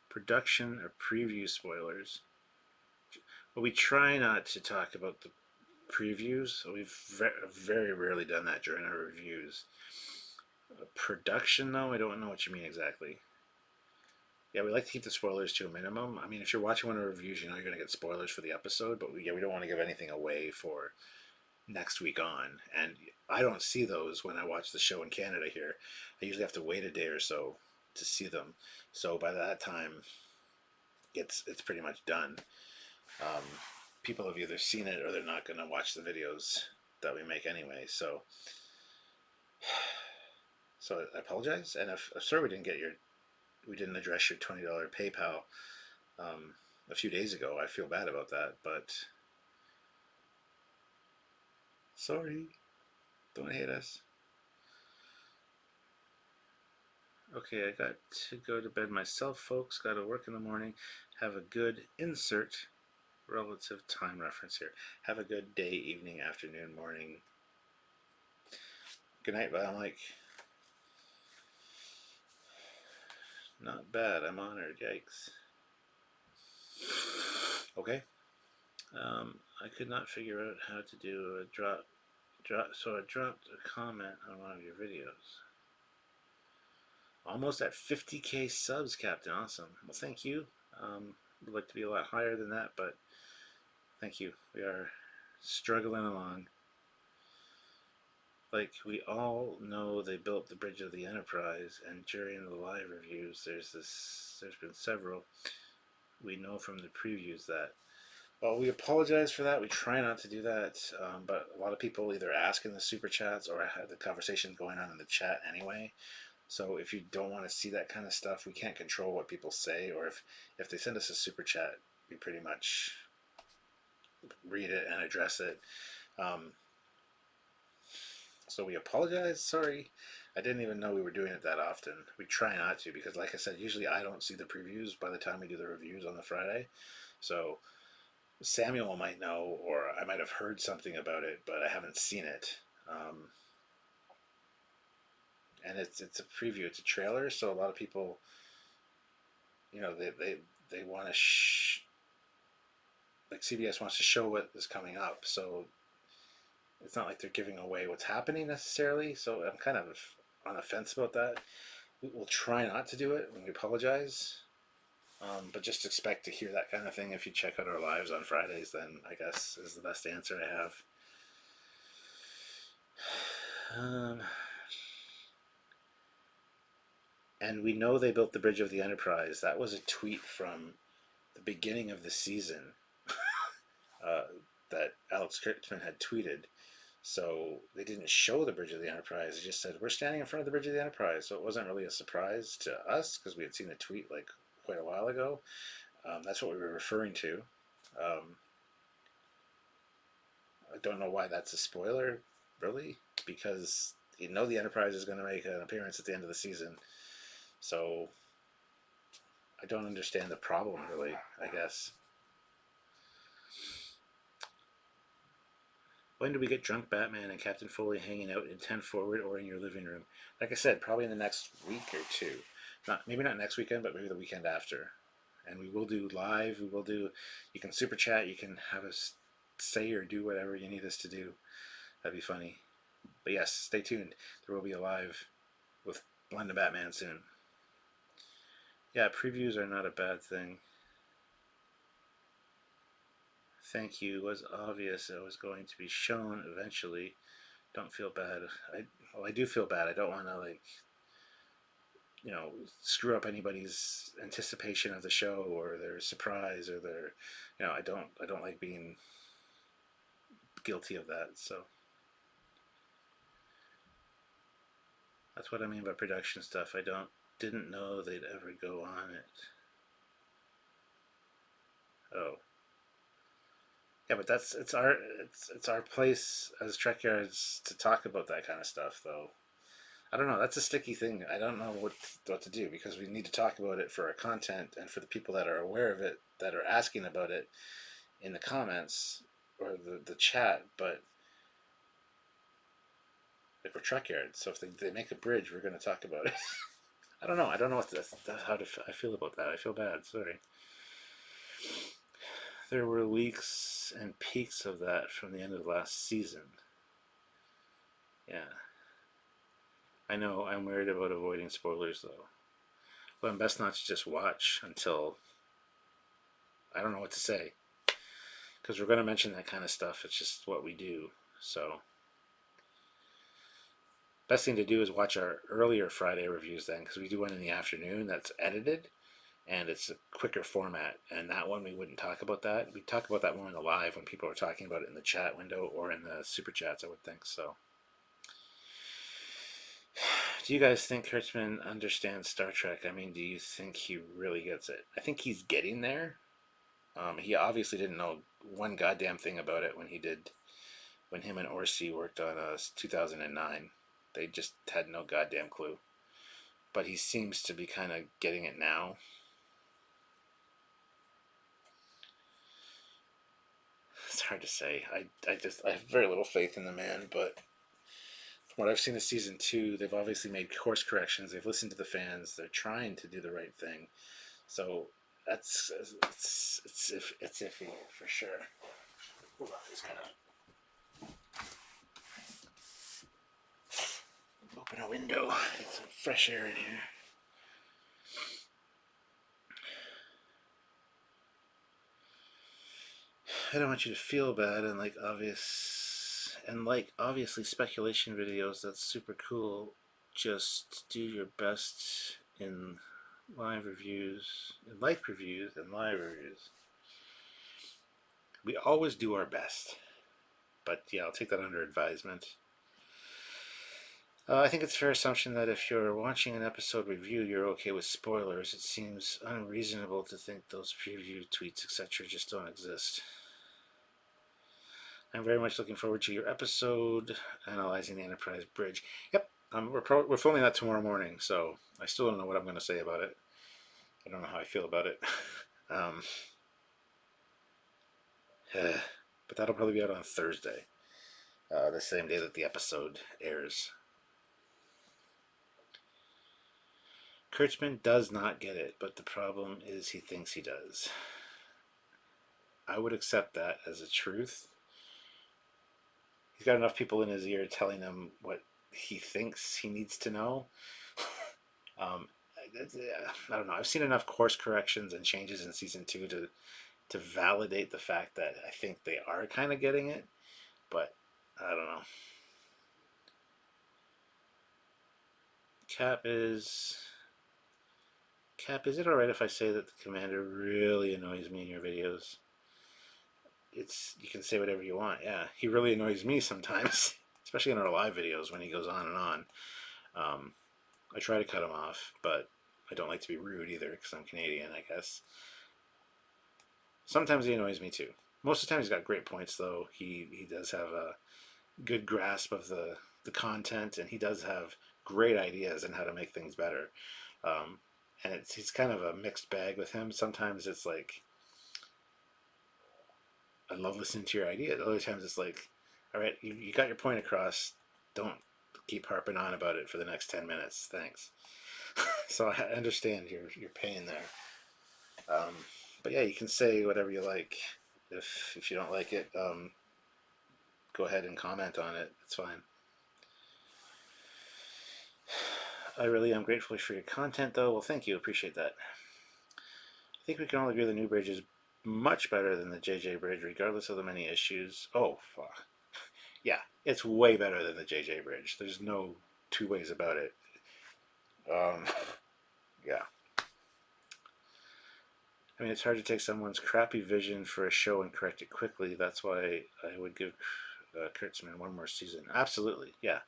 Production or preview spoilers. Well, we try not to talk about the previews. We've very rarely done that during our reviews. Production, though, I don't know what you mean exactly. Yeah, we like to keep the spoilers to a minimum. I mean, if you're watching one of our reviews, you know you're going to get spoilers for the episode, but we don't want to give anything away for next week on. And I don't see those when I watch the show in Canada here. I usually have to wait a day or so to see them. So by that time, it's pretty much done. People have either seen it or they're not going to watch the videos that we make anyway. So I apologize, and if sorry we didn't address your $20 PayPal a few days ago. I feel bad about that, but sorry. Don't hate us. Okay, I got to go to bed myself, folks. Got to work in the morning. Have a good insert relative time reference here. Have a good day, evening, afternoon, morning. Good night, but I'm like, not bad. I'm honored. Yikes. Okay. I could not figure out how to do a drop. So I dropped a comment on one of your videos. Almost at 50k subs, Captain. Awesome. Well, thank you. Would like to be a lot higher than that, but thank you. We are struggling along. Like, we all know they built the bridge of the Enterprise, and during the live reviews, there's been several. We know from the previews that. Well, we apologize for that. We try not to do that, but a lot of people either ask in the super chats or have the conversation going on in the chat anyway. So if you don't want to see that kind of stuff, we can't control what people say, or if they send us a super chat, we pretty much read it and address it. So we apologize. Sorry. I didn't even know we were doing it that often. We try not to because, like I said, usually I don't see the previews by the time we do the reviews on the Friday. So Samuel might know, or I might have heard something about it, but I haven't seen it. And it's a preview. It's a trailer, so a lot of people, you know, they want to like CBS wants to show what is coming up, so it's not like they're giving away what's happening necessarily. So I'm kind of on the fence about that. We'll try not to do it, and we apologize. But just expect to hear that kind of thing if you check out our lives on Fridays. Then I guess is the best answer I have. And we know they built the bridge of the Enterprise. That was a tweet from the beginning of the season that Alex Kurtzman had tweeted. So they didn't show the bridge of the Enterprise. They just said, we're standing in front of the bridge of the Enterprise. So it wasn't really a surprise to us because we had seen the tweet like quite a while ago. That's what we were referring to. I don't know why that's a spoiler, really, because you know the Enterprise is going to make an appearance at the end of the season. So I don't understand the problem, really, I guess. When do we get drunk Batman and Captain Foley hanging out in 10 Forward or in your living room? Like I said, probably in the next week or two. Maybe not next weekend, but maybe the weekend after. And we will do live. We will do. You can super chat. You can have us say or do whatever you need us to do. That'd be funny. But yes, stay tuned. There will be a live with Blend and Batman soon. Yeah, previews are not a bad thing. Thank you. Was obvious it was going to be shown eventually. Don't feel bad. I do feel bad. I don't want to screw up anybody's anticipation of the show or their surprise or their, I don't like being guilty of that. So that's what I mean by production stuff. Didn't know they'd ever go on it. Oh, yeah, but it's our place as Trekyards to talk about that kind of stuff, though. I don't know. That's a sticky thing. I don't know what to do because we need to talk about it for our content and for the people that are aware of it that are asking about it in the comments or the chat. But like we're Trekyards, so if they make a bridge, we're going to talk about it. I don't know. I don't know I feel about that. I feel bad. Sorry. There were leaks and peaks of that from the end of last season. Yeah. I know I'm worried about avoiding spoilers though. Well, I'm best not to just watch until I don't know what to say. Because we're going to mention that kind of stuff. It's just what we do. So, best thing to do is watch our earlier Friday reviews then, because we do one in the afternoon that's edited and it's a quicker format. And that one we wouldn't talk about that. We'd talk about that more in the live when people are talking about it in the chat window or in the super chats, I would think. So, do you guys think Kurtzman understands Star Trek? I mean, do you think he really gets it? I think he's getting there. He obviously didn't know one goddamn thing about it when him and Orsi worked on 2009. They just had no goddamn clue. But he seems to be kind of getting it now. It's hard to say. I have very little faith in the man, but from what I've seen of season 2, they've obviously made course corrections. They've listened to the fans. They're trying to do the right thing. So it's iffy for sure. Hold on, just kind of open a window. Get some fresh air in here. I don't want you to feel bad and obviously speculation videos. That's super cool. Just do your best in live reviews, in live reviews, and live reviews. We always do our best, but yeah, I'll take that under advisement. I think it's a fair assumption that if you're watching an episode review, you're okay with spoilers. It seems unreasonable to think those preview tweets, etc., just don't exist. I'm very much looking forward to your episode analyzing the Enterprise bridge. Yep, we're filming that tomorrow morning, so I still don't know what I'm going to say about it. I don't know how I feel about it. But that'll probably be out on Thursday, the same day that the episode airs. Kurtzman does not get it, but the problem is he thinks he does. I would accept that as a truth. He's got enough people in his ear telling him what he thinks he needs to know. I don't know. I've seen enough course corrections and changes in season 2 to validate the fact that I think they are kind of getting it, but I don't know. Cap, is it alright if I say that the commander really annoys me in your videos? You can say whatever you want. Yeah, he really annoys me sometimes, especially in our live videos when he goes on and on. I try to cut him off, but I don't like to be rude either because I'm Canadian, I guess. Sometimes he annoys me too. Most of the time he's got great points though. He does have a good grasp of the content, and he does have great ideas on how to make things better. and he's kind of a mixed bag with him. Sometimes it's like, I love listening to your ideas. Other times it's like, all right, you got your point across. Don't keep harping on about it for the next 10 minutes. Thanks. So I understand your pain there. Um, but yeah, you can say whatever you like. If you don't like it, go ahead and comment on it. It's fine. I really am grateful for your content, though. Well, thank you. Appreciate that. I think we can all agree the new bridge is much better than the JJ bridge, regardless of the many issues. Oh, fuck. Yeah, it's way better than the JJ bridge. There's no two ways about it. Um, yeah. I mean, it's hard to take someone's crappy vision for a show and correct it quickly. That's why I would give Kurtzman one more season. Absolutely, yeah.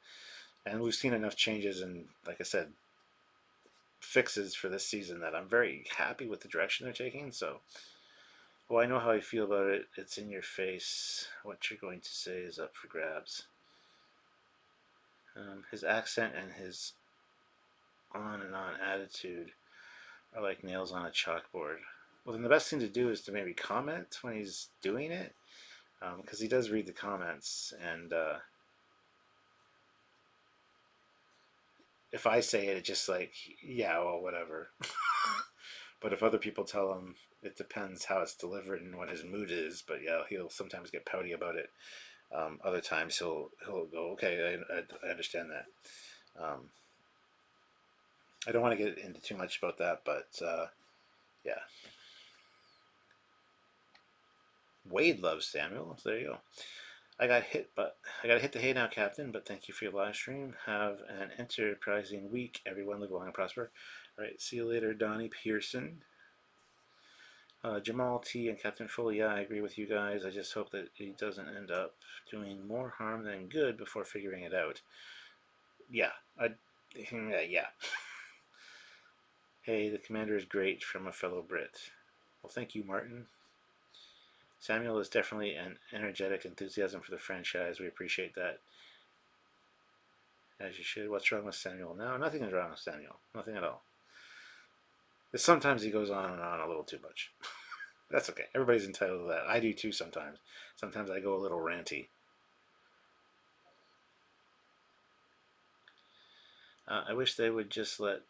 And we've seen enough changes and, like I said, fixes for this season that I'm very happy with the direction they're taking. So, well, I know how I feel about it. It's in your face. What you're going to say is up for grabs. His accent and his on and on attitude are like nails on a chalkboard. Well, then the best thing to do is to maybe comment when he's doing it, because he does read the comments. And if I say it, it's just like, yeah, well, whatever. But if other people tell him, it depends how it's delivered and what his mood is. But yeah, he'll sometimes get pouty about it. Other times he'll go, okay, I understand that. I don't want to get into too much about that, but yeah. Wade loves Samuel. So there you go. I got hit the hay now, Captain. But thank you for your live stream. Have an enterprising week, everyone. Live long and prosper. All right, see you later, Donnie Pearson. Jamal T and Captain Foley. Yeah, I agree with you guys. I just hope that he doesn't end up doing more harm than good before figuring it out. Yeah, yeah. Hey, the commander is great from a fellow Brit. Well, thank you, Martin. Samuel is definitely an energetic enthusiasm for the franchise. We appreciate that. As you should. What's wrong with Samuel? No, nothing is wrong with Samuel. Nothing at all. Sometimes he goes on and on a little too much. That's okay. Everybody's entitled to that. I do too sometimes. Sometimes I go a little ranty. I wish they would just let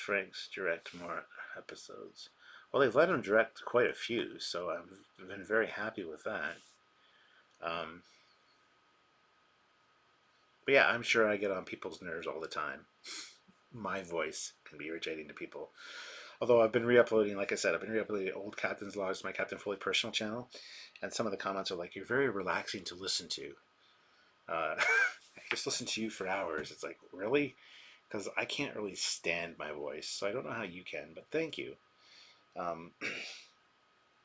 Franks direct more episodes. Well, they've let him direct quite a few, so I've been very happy with that. But yeah, I'm sure I get on people's nerves all the time. My voice can be irritating to people. Although I've been re-uploading, like I said, I've been re-uploading old Captain's Logs to my Captain Foley personal channel, and some of the comments are like, "You're very relaxing to listen to. I just listen to you for hours." It's like, really? Because I can't really stand my voice, so I don't know how you can, but thank you. And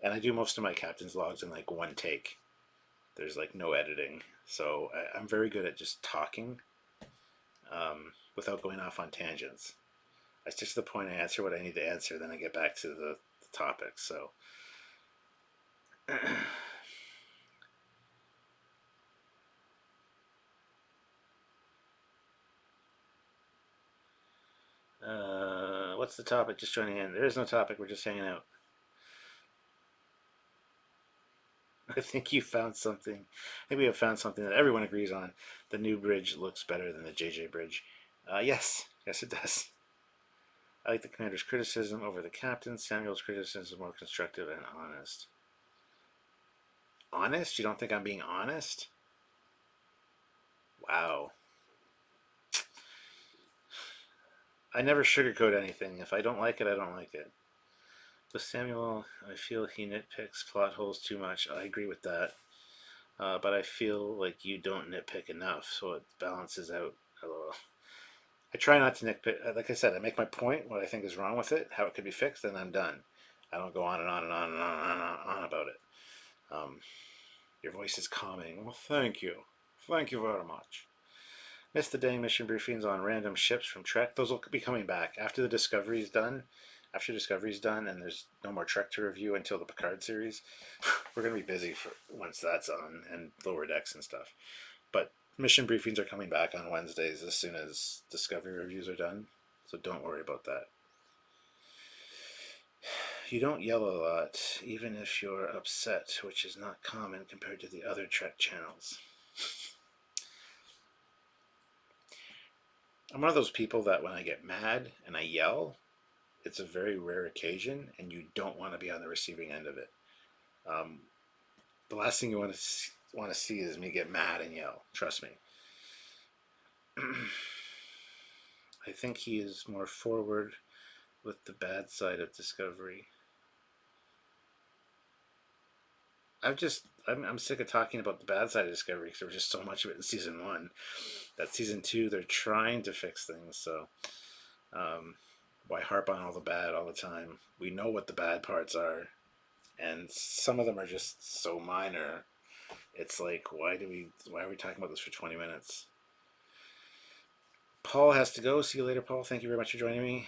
I do most of my Captain's Logs in like one take. There's like no editing, so I'm very good at just talking without going off on tangents. I stick to the point, I answer what I need to answer, then I get back to the topic. So what's the topic? Just joining in. There is no topic. We're just hanging out. I think you found something. Maybe we have found something that everyone agrees on. The new bridge looks better than the JJ bridge. Yes, it does. I like the commander's criticism over the captain. Samuel's criticism is more constructive and honest. Honest? You don't think I'm being honest? Wow. I never sugarcoat anything. If I don't like it, I don't like it. With Samuel, I feel he nitpicks plot holes too much. I agree with that. But I feel like you don't nitpick enough, so it balances out a little. I try not to nitpick. Like I said, I make my point, what I think is wrong with it, how it could be fixed, and I'm done. I don't go on and on and on and on and on about it. Your voice is calming. Well, thank you. Thank you very much. Missed the day mission briefings on random ships from Trek. Those will be coming back after the Discovery is done. After Discovery is done, and there's no more Trek to review until the Picard series, we're gonna be busy for once that's on, and Lower Decks and stuff. But mission briefings are coming back on Wednesdays as soon as Discovery reviews are done, so don't worry about that. You don't yell a lot, even if you're upset, which is not common compared to the other Trek channels. I'm one of those people that when I get mad and I yell, it's a very rare occasion, and you don't want to be on the receiving end of it. Um, the last thing you want to see is me get mad and yell. Trust me. I think he is more forward with the bad side of Discovery. I'm sick of talking about the bad side of Discovery because there was just so much of it in season 1. That season 2 they're trying to fix things, so why harp on all the bad all the time? We know what the bad parts are, and some of them are just so minor. It's like why are we talking about this for 20 minutes? Paul has to go. See you later, Paul. Thank you very much for joining me.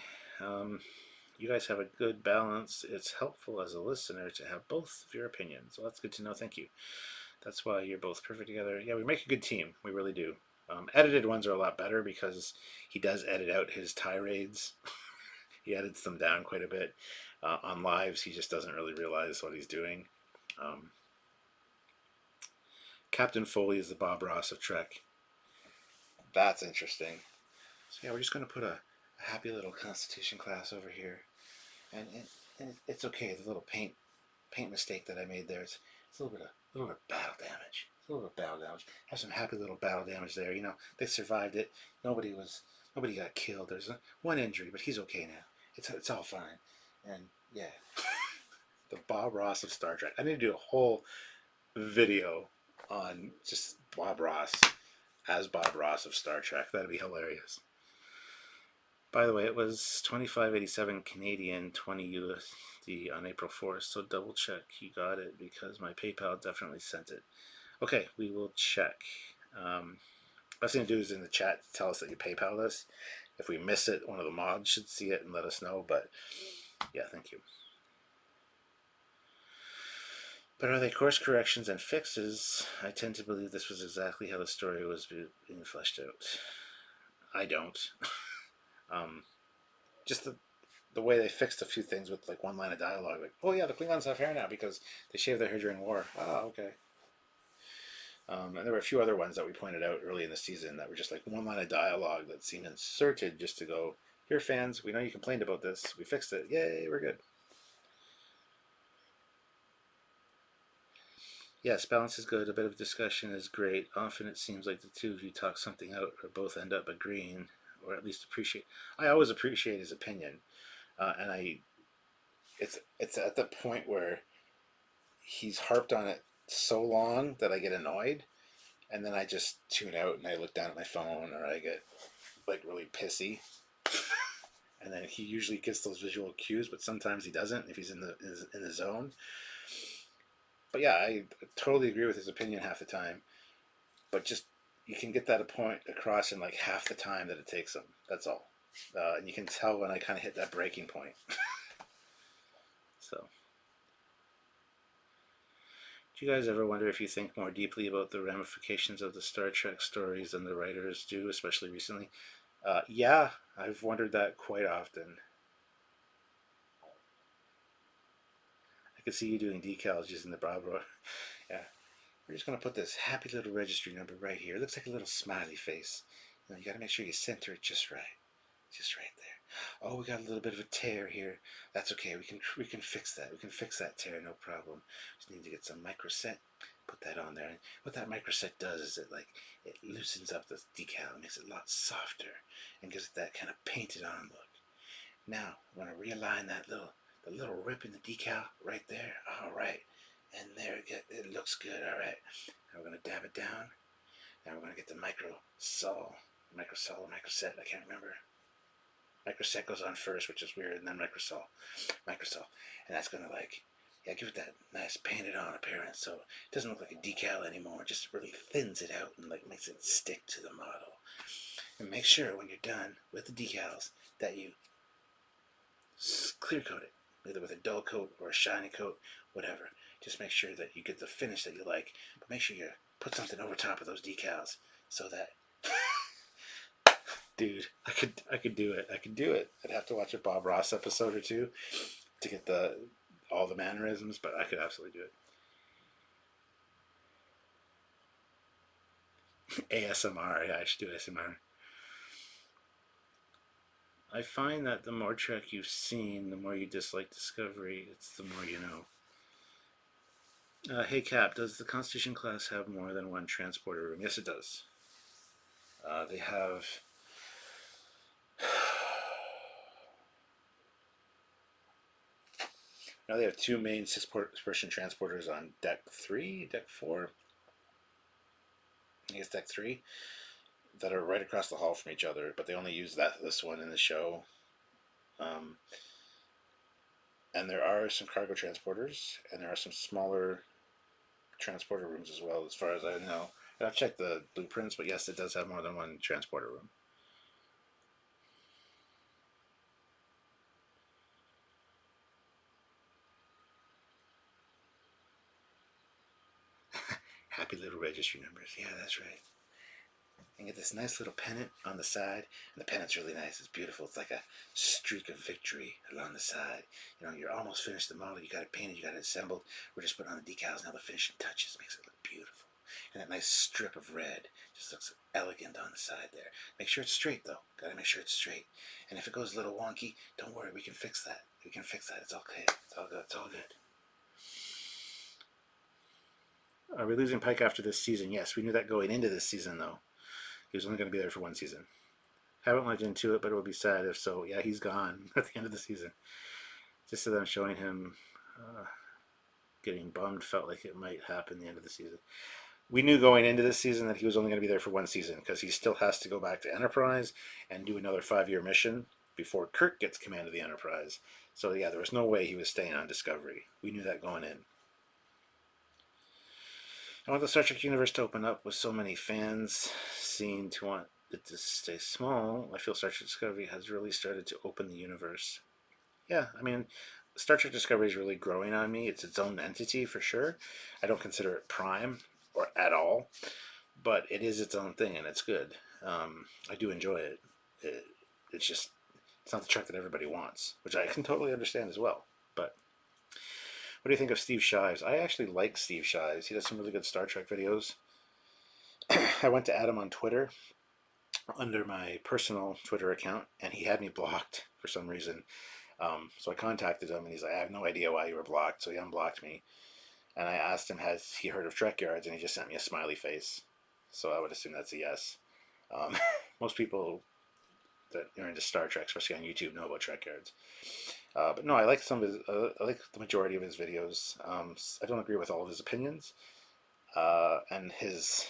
You guys have a good balance. It's helpful as a listener to have both of your opinions. So that's good to know. Thank you. That's why you're both perfect together. Yeah, we make a good team. We really do. Edited ones are a lot better because he does edit out his tirades. He edits them down quite a bit. On lives, he just doesn't really realize what he's doing. Captain Foley is the Bob Ross of Trek. That's interesting. So yeah, we're just going to put a happy little Constitution class over here. And it's okay. The little paint mistake that I made there. It's a little bit of battle damage. It's a little bit of battle damage. Have some happy little battle damage there. You know, they survived it. Nobody got killed. There's one injury, but he's okay now. It's all fine. And yeah, the Bob Ross of Star Trek. I need to do a whole video on just Bob Ross as Bob Ross of Star Trek. That'd be hilarious. By the way, it was $25.87 Canadian, 20 USD on April 4th, so double check you got it because my PayPal definitely sent it. Okay, we will check. Best thing to do is in the chat to tell us that you PayPal us. If we miss it, one of the mods should see it and let us know, but yeah, thank you. But are they course corrections and fixes? I tend to believe this was exactly how the story was being fleshed out. I don't. Just the way they fixed a few things with like one line of dialogue, like, oh yeah, the Klingons have hair now because they shaved their hair during war. Oh, okay. And there were a few other ones that we pointed out early in the season that were just like one line of dialogue that seemed inserted just to go, here fans, we know you complained about this, we fixed it, yay, we're good. Yes, balance is good. A bit of discussion is great. Often it seems like the two of you talk something out or both end up agreeing or at least appreciate. I always appreciate his opinion. And it's at the point where he's harped on it so long that I get annoyed, and then I just tune out and I look down at my phone or I get like really pissy. And then he usually gets those visual cues, but sometimes he doesn't if he's in the zone. But yeah, I totally agree with his opinion half the time. But just you can get that point across in like half the time that it takes him. That's all. And you can tell when I kind of hit that breaking point. So, do you guys ever wonder if you think more deeply about the ramifications of the Star Trek stories than the writers do, especially recently? Yeah, I've wondered that quite often. I could see you doing decals using the Bravo. Yeah, we're just going to put this happy little registry number right here. It looks like a little smiley face. You got to make sure you center it just right. Just right there. Oh, we got a little bit of a tear here. That's okay. We can fix that. We can fix that tear, no problem. Just need to get some microset. Put that on there. And what that microset does is it loosens up the decal, makes it a lot softer, and gives it that kind of painted on look. Now I'm gonna realign the little rip in the decal right there. All right, and there it looks good. All right. Now we're gonna dab it down. Now we're gonna get the microset. I can't remember. Microset goes on first, which is weird, and then microsol, and that's gonna give it that nice painted on appearance, so it doesn't look like a decal anymore. It just really thins it out and like makes it stick to the model. And make sure when you're done with the decals that you clear coat it, either with a dull coat or a shiny coat, whatever. Just make sure that you get the finish that you like, but make sure you put something over top of those decals so that. Dude, I could do it. I'd have to watch a Bob Ross episode or two. to get all the mannerisms, but I could absolutely do it. ASMR, yeah, I should do ASMR. I find that the more Trek you've seen, the more you dislike Discovery. It's the more you know. Hey Cap, does the Constitution class have more than one transporter room? Yes, it does. They have. Now they have two main six-person transporters on deck 3, deck 4. I guess deck 3 that are right across the hall from each other, but they only use this one in the show. Um, and there are some cargo transporters, and there are some smaller transporter rooms as well, as far as I know. And I've checked the blueprints, but yes, it does have more than one transporter room. Happy little registry numbers. Yeah, that's right. And get this nice little pennant on the side, and the pennant's really nice. It's beautiful. It's like a streak of victory along the side. You know, you're almost finished the model. You got it painted. You got it assembled. We're just putting on the decals now. The finishing touches makes it look beautiful. And that nice strip of red just looks elegant on the side there. Make sure it's straight though. Got to make sure it's straight. And if it goes a little wonky, don't worry. We can fix that. We can fix that. It's okay. It's all good. It's all good. Are we losing Pike after this season? Yes, we knew that going into this season though. He was only going to be there for one season. Haven't looked into it, but it would be sad if so. Yeah, he's gone at the end of the season. Just so them showing him getting bummed felt like it might happen at the end of the season. We knew going into this season that he was only going to be there for one season because he still has to go back to Enterprise and do another 5-year mission before Kirk gets command of the Enterprise. So yeah, there was no way he was staying on Discovery. We knew that going in. I want the Star Trek universe to open up with so many fans seem to want it to stay small. I feel Star Trek Discovery has really started to open the universe. Yeah, I mean, Star Trek Discovery is really growing on me. It's its own entity for sure. I don't consider it prime or at all, but it is its own thing and it's good. I do enjoy it. It's just it's not the Trek that everybody wants, which I can totally understand as well. But what do you think of Steve Shives? I actually like Steve Shives. He does some really good Star Trek videos. I went to add him on Twitter under my personal Twitter account, and he had me blocked for some reason. So I contacted him, and he's like, "I have no idea why you were blocked." So he unblocked me, and I asked him, "Has he heard of Trekyards?" And he just sent me a smiley face. So I would assume that's a yes. Um, most people that are into Star Trek, especially on YouTube, know about Trekyards. But no, I like some of his. I like the majority of his videos. I don't agree with all of his opinions, and his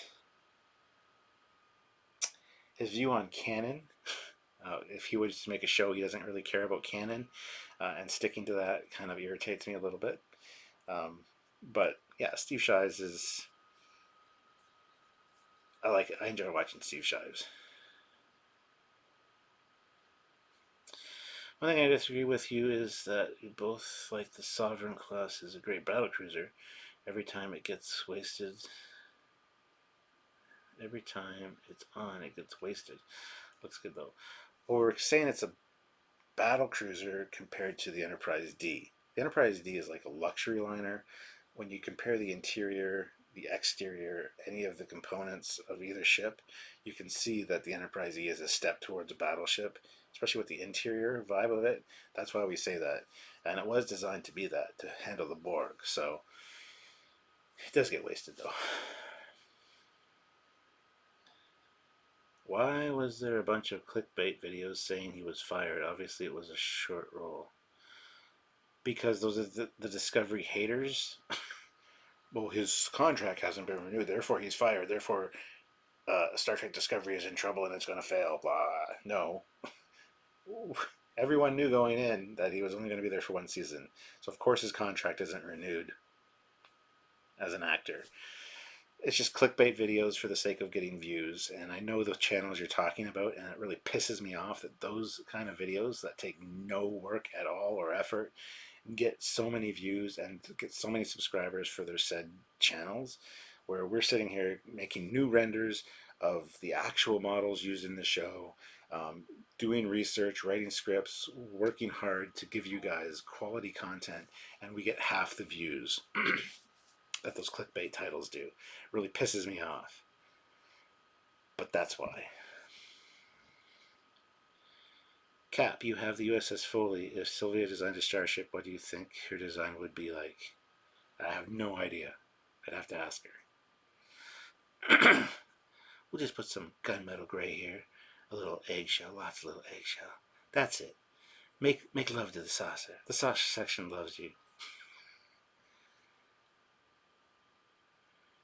view on canon. If he would just make a show, he doesn't really care about canon, and sticking to that kind of irritates me a little bit. But yeah, Steve Shives is. I like it. I enjoy watching Steve Shives. One thing I disagree with you is that you both like the Sovereign class is a great battle cruiser. Every time it gets wasted, every time it's on, it gets wasted. Looks good though. Well, we're saying it's a battle cruiser compared to the Enterprise D. The Enterprise D is like a luxury liner. When you compare the interior, the exterior, any of the components of either ship, you can see that the Enterprise E is a step towards a battleship, especially with the interior vibe of it. That's why we say that. And it was designed to be that, to handle the Borg. So it does get wasted though. Why was there a bunch of clickbait videos saying he was fired? Obviously, it was a short role. Because those are the Discovery haters. Well, his contract hasn't been renewed, therefore he's fired. Therefore, Star Trek Discovery is in trouble and it's going to fail. Blah. No. Everyone knew going in that he was only going to be there for one season. So, of course, his contract isn't renewed as an actor. It's just clickbait videos for the sake of getting views. And I know the channels you're talking about, and it really pisses me off that those kind of videos that take no work at all or effort get so many views and get so many subscribers for their said channels, where we're sitting here making new renders of the actual models used in the show, doing research, writing scripts, working hard to give you guys quality content, and we get half the views that those clickbait titles do. It really pisses me off. But that's why. Cap, you have the USS Foley. If Sylvia designed a starship, what do you think her design would be like? I have no idea. I'd have to ask her. We'll just put some gunmetal gray here. A little eggshell, lots of little eggshell. That's it. Make love to the saucer. The saucer section loves you.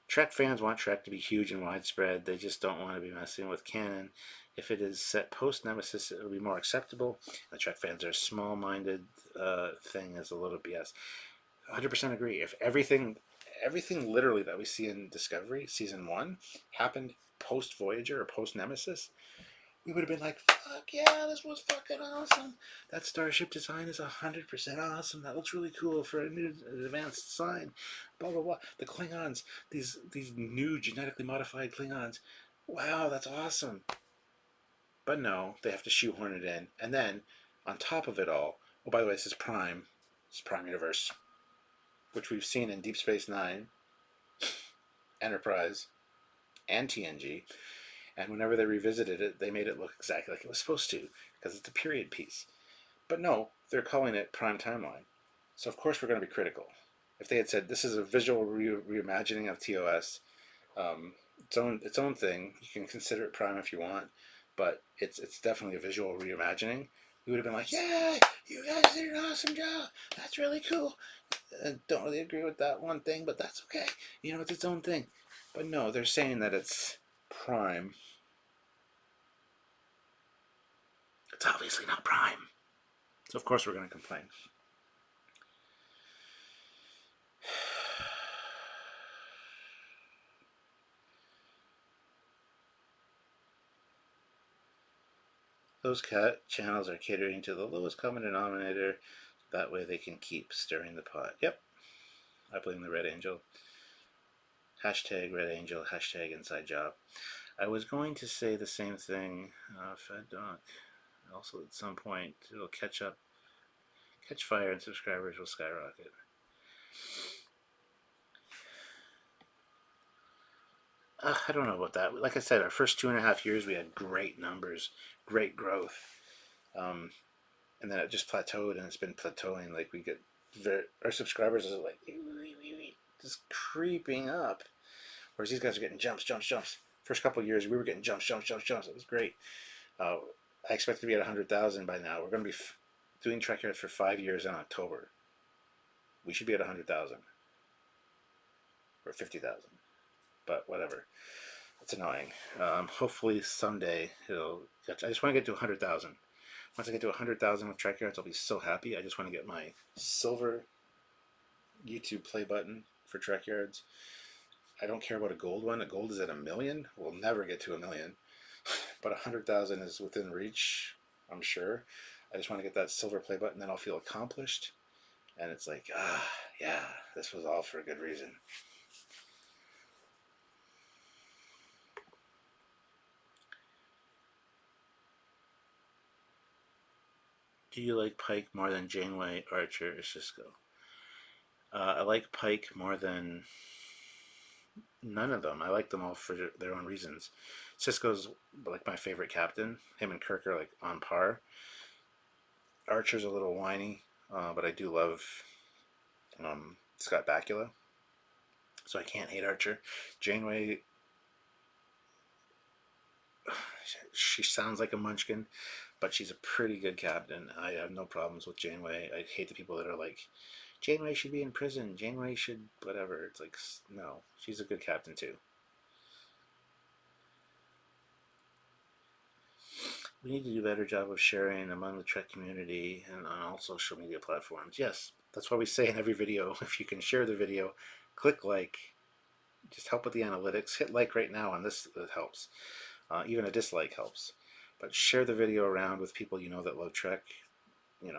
Trek fans want Trek to be huge and widespread. They just don't want to be messing with canon. If it is set post-Nemesis, it will be more acceptable. The Trek fans are small-minded. Thing is a little BS. 100% agree. If everything literally that we see in Discovery Season 1 happened post-Voyager or post-Nemesis, we would have been like, fuck yeah, this was fucking awesome. That starship design is 100% awesome. That looks really cool for a new advanced design. Blah, blah, blah. The Klingons, these new genetically modified Klingons. Wow, that's awesome. But no, they have to shoehorn it in. And then, on top of it all, oh, by the way, this is Prime. It's Prime Universe, which we've seen in Deep Space Nine, Enterprise, and TNG. And whenever they revisited it, they made it look exactly like it was supposed to, because it's a period piece. But no, they're calling it Prime Timeline. So of course we're going to be critical. If they had said this is a visual reimagining of TOS, its own thing, you can consider it Prime if you want, but it's definitely a visual reimagining. We would have been like, yeah, you guys did an awesome job. That's really cool. Don't really agree with that one thing, but that's okay. You know, it's its own thing. But no, they're saying that it's Prime. It's obviously not Prime. So of course we're going to complain. Those channels are catering to the lowest common denominator. That way they can keep stirring the pot. Yep. I blame the Red Angel. Hashtag Red Angel. Hashtag Inside Job. I was going to say the same thing. Fed Doc. Also, at some point, it'll catch up, catch fire, and subscribers will skyrocket. I don't know about that. Like I said, our first 2.5 years, we had great numbers, great growth. And then it just plateaued, and it's been plateauing. Like, we get our subscribers are like just creeping up, whereas these guys are getting jumps. First couple of years, we were getting jumps. It was great. I expect to be at 100,000 by now. We're going to be doing Trekyards for 5 years in October. We should be at 100,000 or 50,000, but whatever. It's annoying. Hopefully someday it'll. I just want to get to 100,000. Once I get to 100,000 with Trekyards, I'll be so happy. I just want to get my silver YouTube play button for Trekyards. I don't care about a gold one. A gold is at 1 million. We'll never get to 1 million. But 100,000 is within reach, I'm sure. I just want to get that silver play button, then I'll feel accomplished. And it's like, yeah, this was all for a good reason. Do you like Pike more than Janeway, Archer, or Cisco? I like Pike more than none of them. I like them all for their own reasons. Cisco's like my favorite captain. Him and Kirk are like on par. Archer's a little whiny, but I do love Scott Bakula, so I can't hate Archer. Janeway, she sounds like a munchkin, but she's a pretty good captain. I have no problems with Janeway. I hate the people that are like, Janeway should be in prison. Janeway should whatever. It's like, no, she's a good captain too. We need to do a better job of sharing among the Trek community and on all social media platforms. Yes, that's why we say in every video, if you can share the video, click like, just help with the analytics. Hit like right now on this, it helps. Even a dislike helps. But share the video around with people you know that love Trek.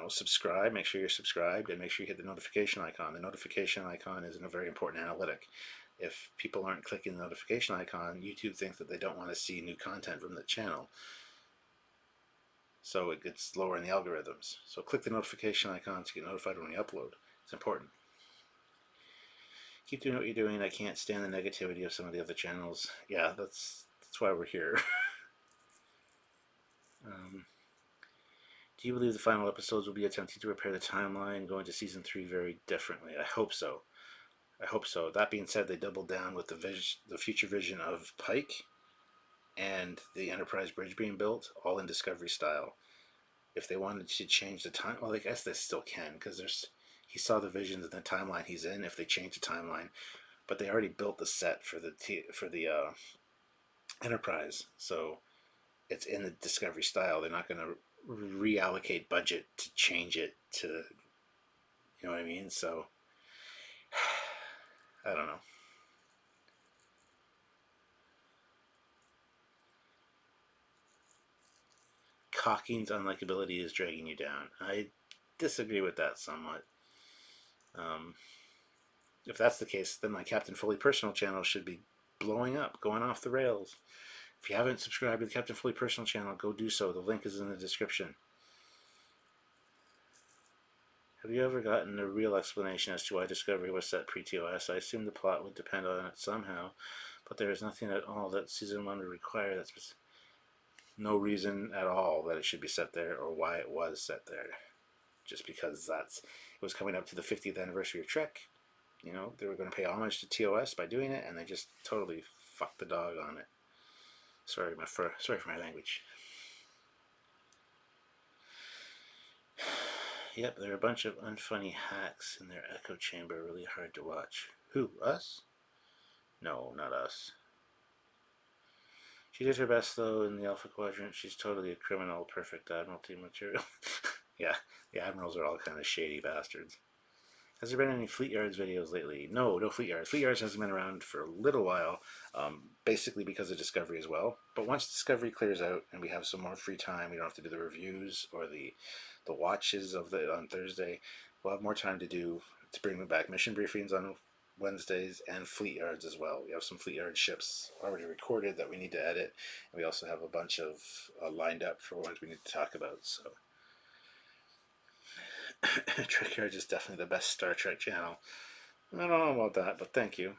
Subscribe, make sure you're subscribed, and make sure you hit the notification icon. The notification icon is a very important analytic. If people aren't clicking the notification icon, YouTube thinks that they don't want to see new content from the channel. So it gets lower in the algorithms. So click the notification icon to get notified when we upload. It's important. Keep doing what you're doing. I can't stand the negativity of some of the other channels. Yeah, that's why we're here. Do you believe the final episodes will be attempting to repair the timeline, going to season 3 very differently? I hope so. I hope so. That being said, they doubled down with the future vision of Pike and the Enterprise bridge being built, all in Discovery style. If they wanted to change the time, well, I guess they still can, because he saw the visions and the timeline he's in. If they change the timeline, but they already built the set for the Enterprise, so it's in the Discovery style. They're not going to reallocate budget to change it to, you know what I mean? So I don't know. Cocking's unlikability is dragging you down. I disagree with that somewhat. If that's the case, then my Captain Foley personal channel should be blowing up, going off the rails. If you haven't subscribed to the Captain Foley personal channel, go do so. The link is in the description. Have you ever gotten a real explanation as to why Discovery was set pre-TOS? I assume the plot would depend on it somehow, but there is nothing at all that Season 1 would require. That's no reason at all that it should be set there or why it was set there. Just because it was coming up to the 50th anniversary of Trek. You know, they were going to pay homage to TOS by doing it, and they just totally fucked the dog on it. Sorry for my language. Yep, there are a bunch of unfunny hacks in their echo chamber, really hard to watch. Who, us? No, not us. She did her best, though, in the Alpha Quadrant. She's totally a criminal, perfect Admiralty material. Yeah, the Admirals are all kind of shady bastards. Has there been any Fleet Yards videos lately? No Fleet Yards. Fleet Yards hasn't been around for a little while, basically because of Discovery as well. But once Discovery clears out and we have some more free time, we don't have to do the reviews or the watches on Thursday. We'll have more time to bring back mission briefings on Wednesdays and Fleet Yards as well. We have some Fleet Yard ships already recorded that we need to edit, and we also have a bunch of lined up for ones we need to talk about. So Trekyards is definitely the best Star Trek channel. I don't know about that, but thank you.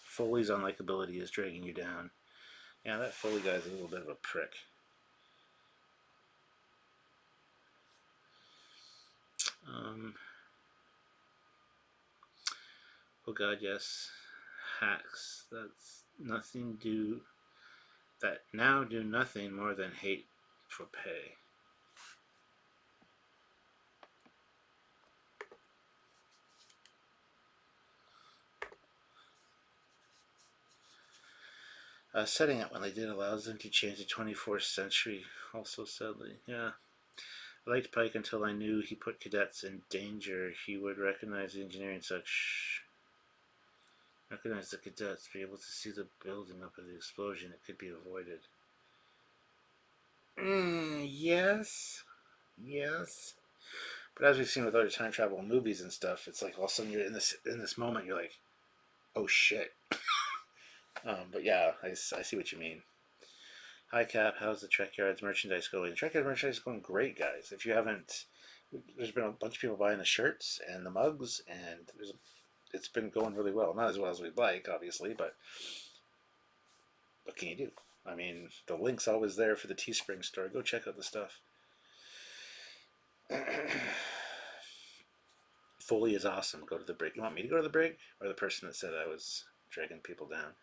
Foley's unlikability is dragging you down. Yeah, that Foley guy's a little bit of a prick. Oh god, yes. Hacks. That now do nothing more than hate for pay. Setting it when they did allows them to change the 24th century, also sadly. Yeah. I liked Pike until I knew he put cadets in danger. He would recognize the engineering recognize the cadets, be able to see the building up of the explosion. It could be avoided. Yes. Yes. But as we've seen with other time travel movies and stuff, it's like all of a sudden you're in this moment, you're like, oh shit. But yeah, I see what you mean. Hi Cap, how's the Trekyards merchandise going? The Trekyards merchandise is going great, guys. If you haven't, there's been a bunch of people buying the shirts and the mugs, and it's been going really well. Not as well as we'd like, obviously, but what can you do? I mean, the link's always there for the Teespring store. Go check out the stuff. Foley is awesome. Go to the brig. You want me to go to the brig? Or the person that said I was dragging people down?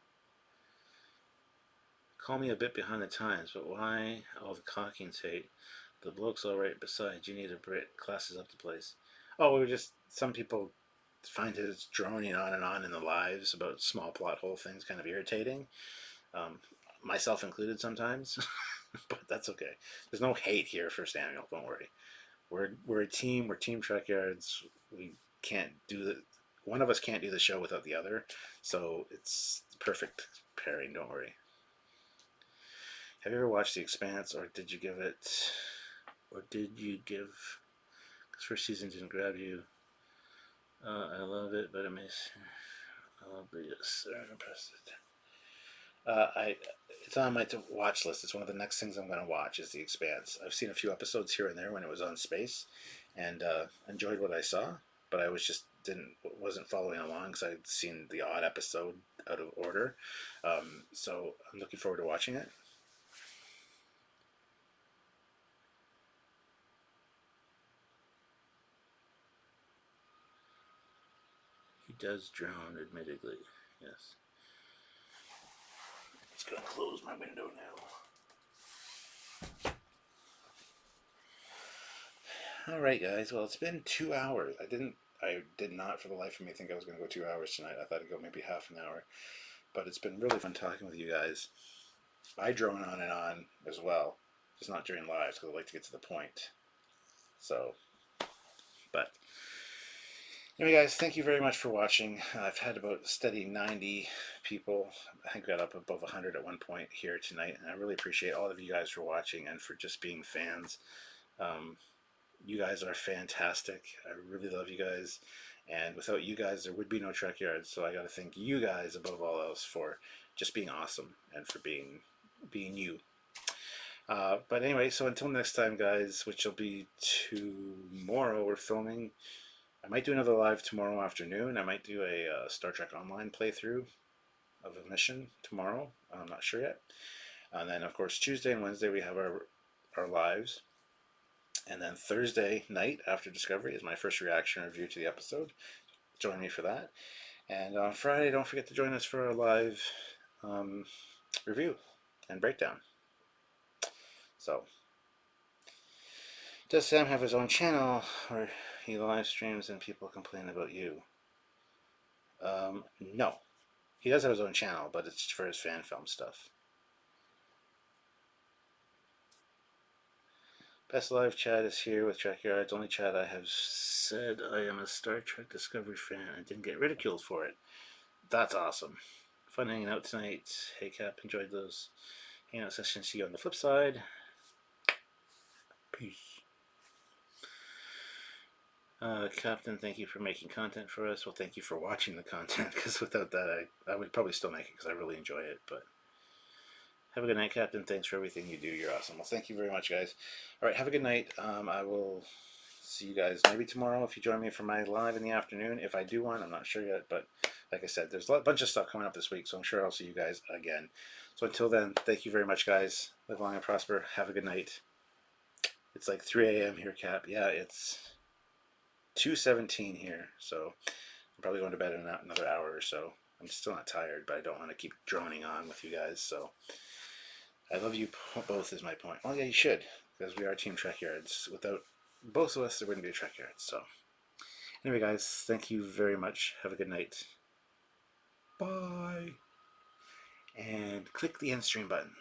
Call me a bit behind the times, but why all the cockings hate? The bloke's alright besides. You need a Brit. Classes up the place. Oh, we're just... Some people find his droning on and on in the lives about small plot hole things kind of irritating. Myself included sometimes. But that's okay. There's no hate here for Samuel. Don't worry. We're a team. We're Team Trekyards. We can't do the... One of us can't do the show without the other. So it's the perfect pairing. Don't worry. Have you ever watched The Expanse, or did you give... Because first season didn't grab you. I love it, but it makes... Yes, press it. It's on my to watch list. It's one of the next things I'm going to watch is The Expanse. I've seen a few episodes here and there when it was on Space, and enjoyed what I saw. But I was just wasn't following along because I'd seen the odd episode out of order. So I'm looking forward to watching it. He does drown, admittedly. Yes. Just gonna close my window now. All right, guys. Well, it's been 2 hours. I did not, for the life of me, think I was going to go 2 hours tonight. I thought it'd go maybe half an hour. But it's been really fun talking with you guys. I drone on and on as well, just not during lives because I like to get to the point. So, but anyway, guys, thank you very much for watching. I've had about a steady 90 people. I think we got up above 100 at one point here tonight, and I really appreciate all of you guys for watching and for just being fans. You guys are fantastic. I really love you guys, and without you guys, there would be no Trekyards. So I got to thank you guys above all else for just being awesome and for being you. But anyway, so until next time, guys, which will be tomorrow, we're filming. I might do another live tomorrow afternoon. I might do a Star Trek Online playthrough of a mission tomorrow. I'm not sure yet. And then, of course, Tuesday and Wednesday we have our lives. And then Thursday night after Discovery is my first reaction review to the episode. Join me for that. And on Friday, don't forget to join us for our live review and breakdown. So, does Sam have his own channel where he live streams and people complain about you? No. He does have his own channel, but it's for his fan film stuff. Best live chat is here with Trekyards. Only chat I have said I am a Star Trek Discovery fan and didn't get ridiculed for it. That's awesome. Fun hanging out tonight. Hey Cap, enjoyed those hangout sessions. See you on the flip side. Peace. Captain, thank you for making content for us. Well, thank you for watching the content, because without that, I would probably still make it because I really enjoy it. But have a good night, Captain. Thanks for everything you do. You're awesome. Well, thank you very much, guys. All right, have a good night. I will see you guys maybe tomorrow if you join me for my live in the afternoon. If I do one, I'm not sure yet. But like I said, there's a bunch of stuff coming up this week, so I'm sure I'll see you guys again. So until then, thank you very much, guys. Live long and prosper. Have a good night. It's like 3 a.m. here, Cap. Yeah, it's 2:17 here, so I'm probably going to bed in another hour or so. I'm still not tired, but I don't want to keep droning on with you guys, so I love you both is my point. Well, yeah, you should, because we are Team Trekyards. Without both of us, there wouldn't be a Trekyards. So anyway, guys, thank you very much. Have a good night. Bye. And click the end stream button.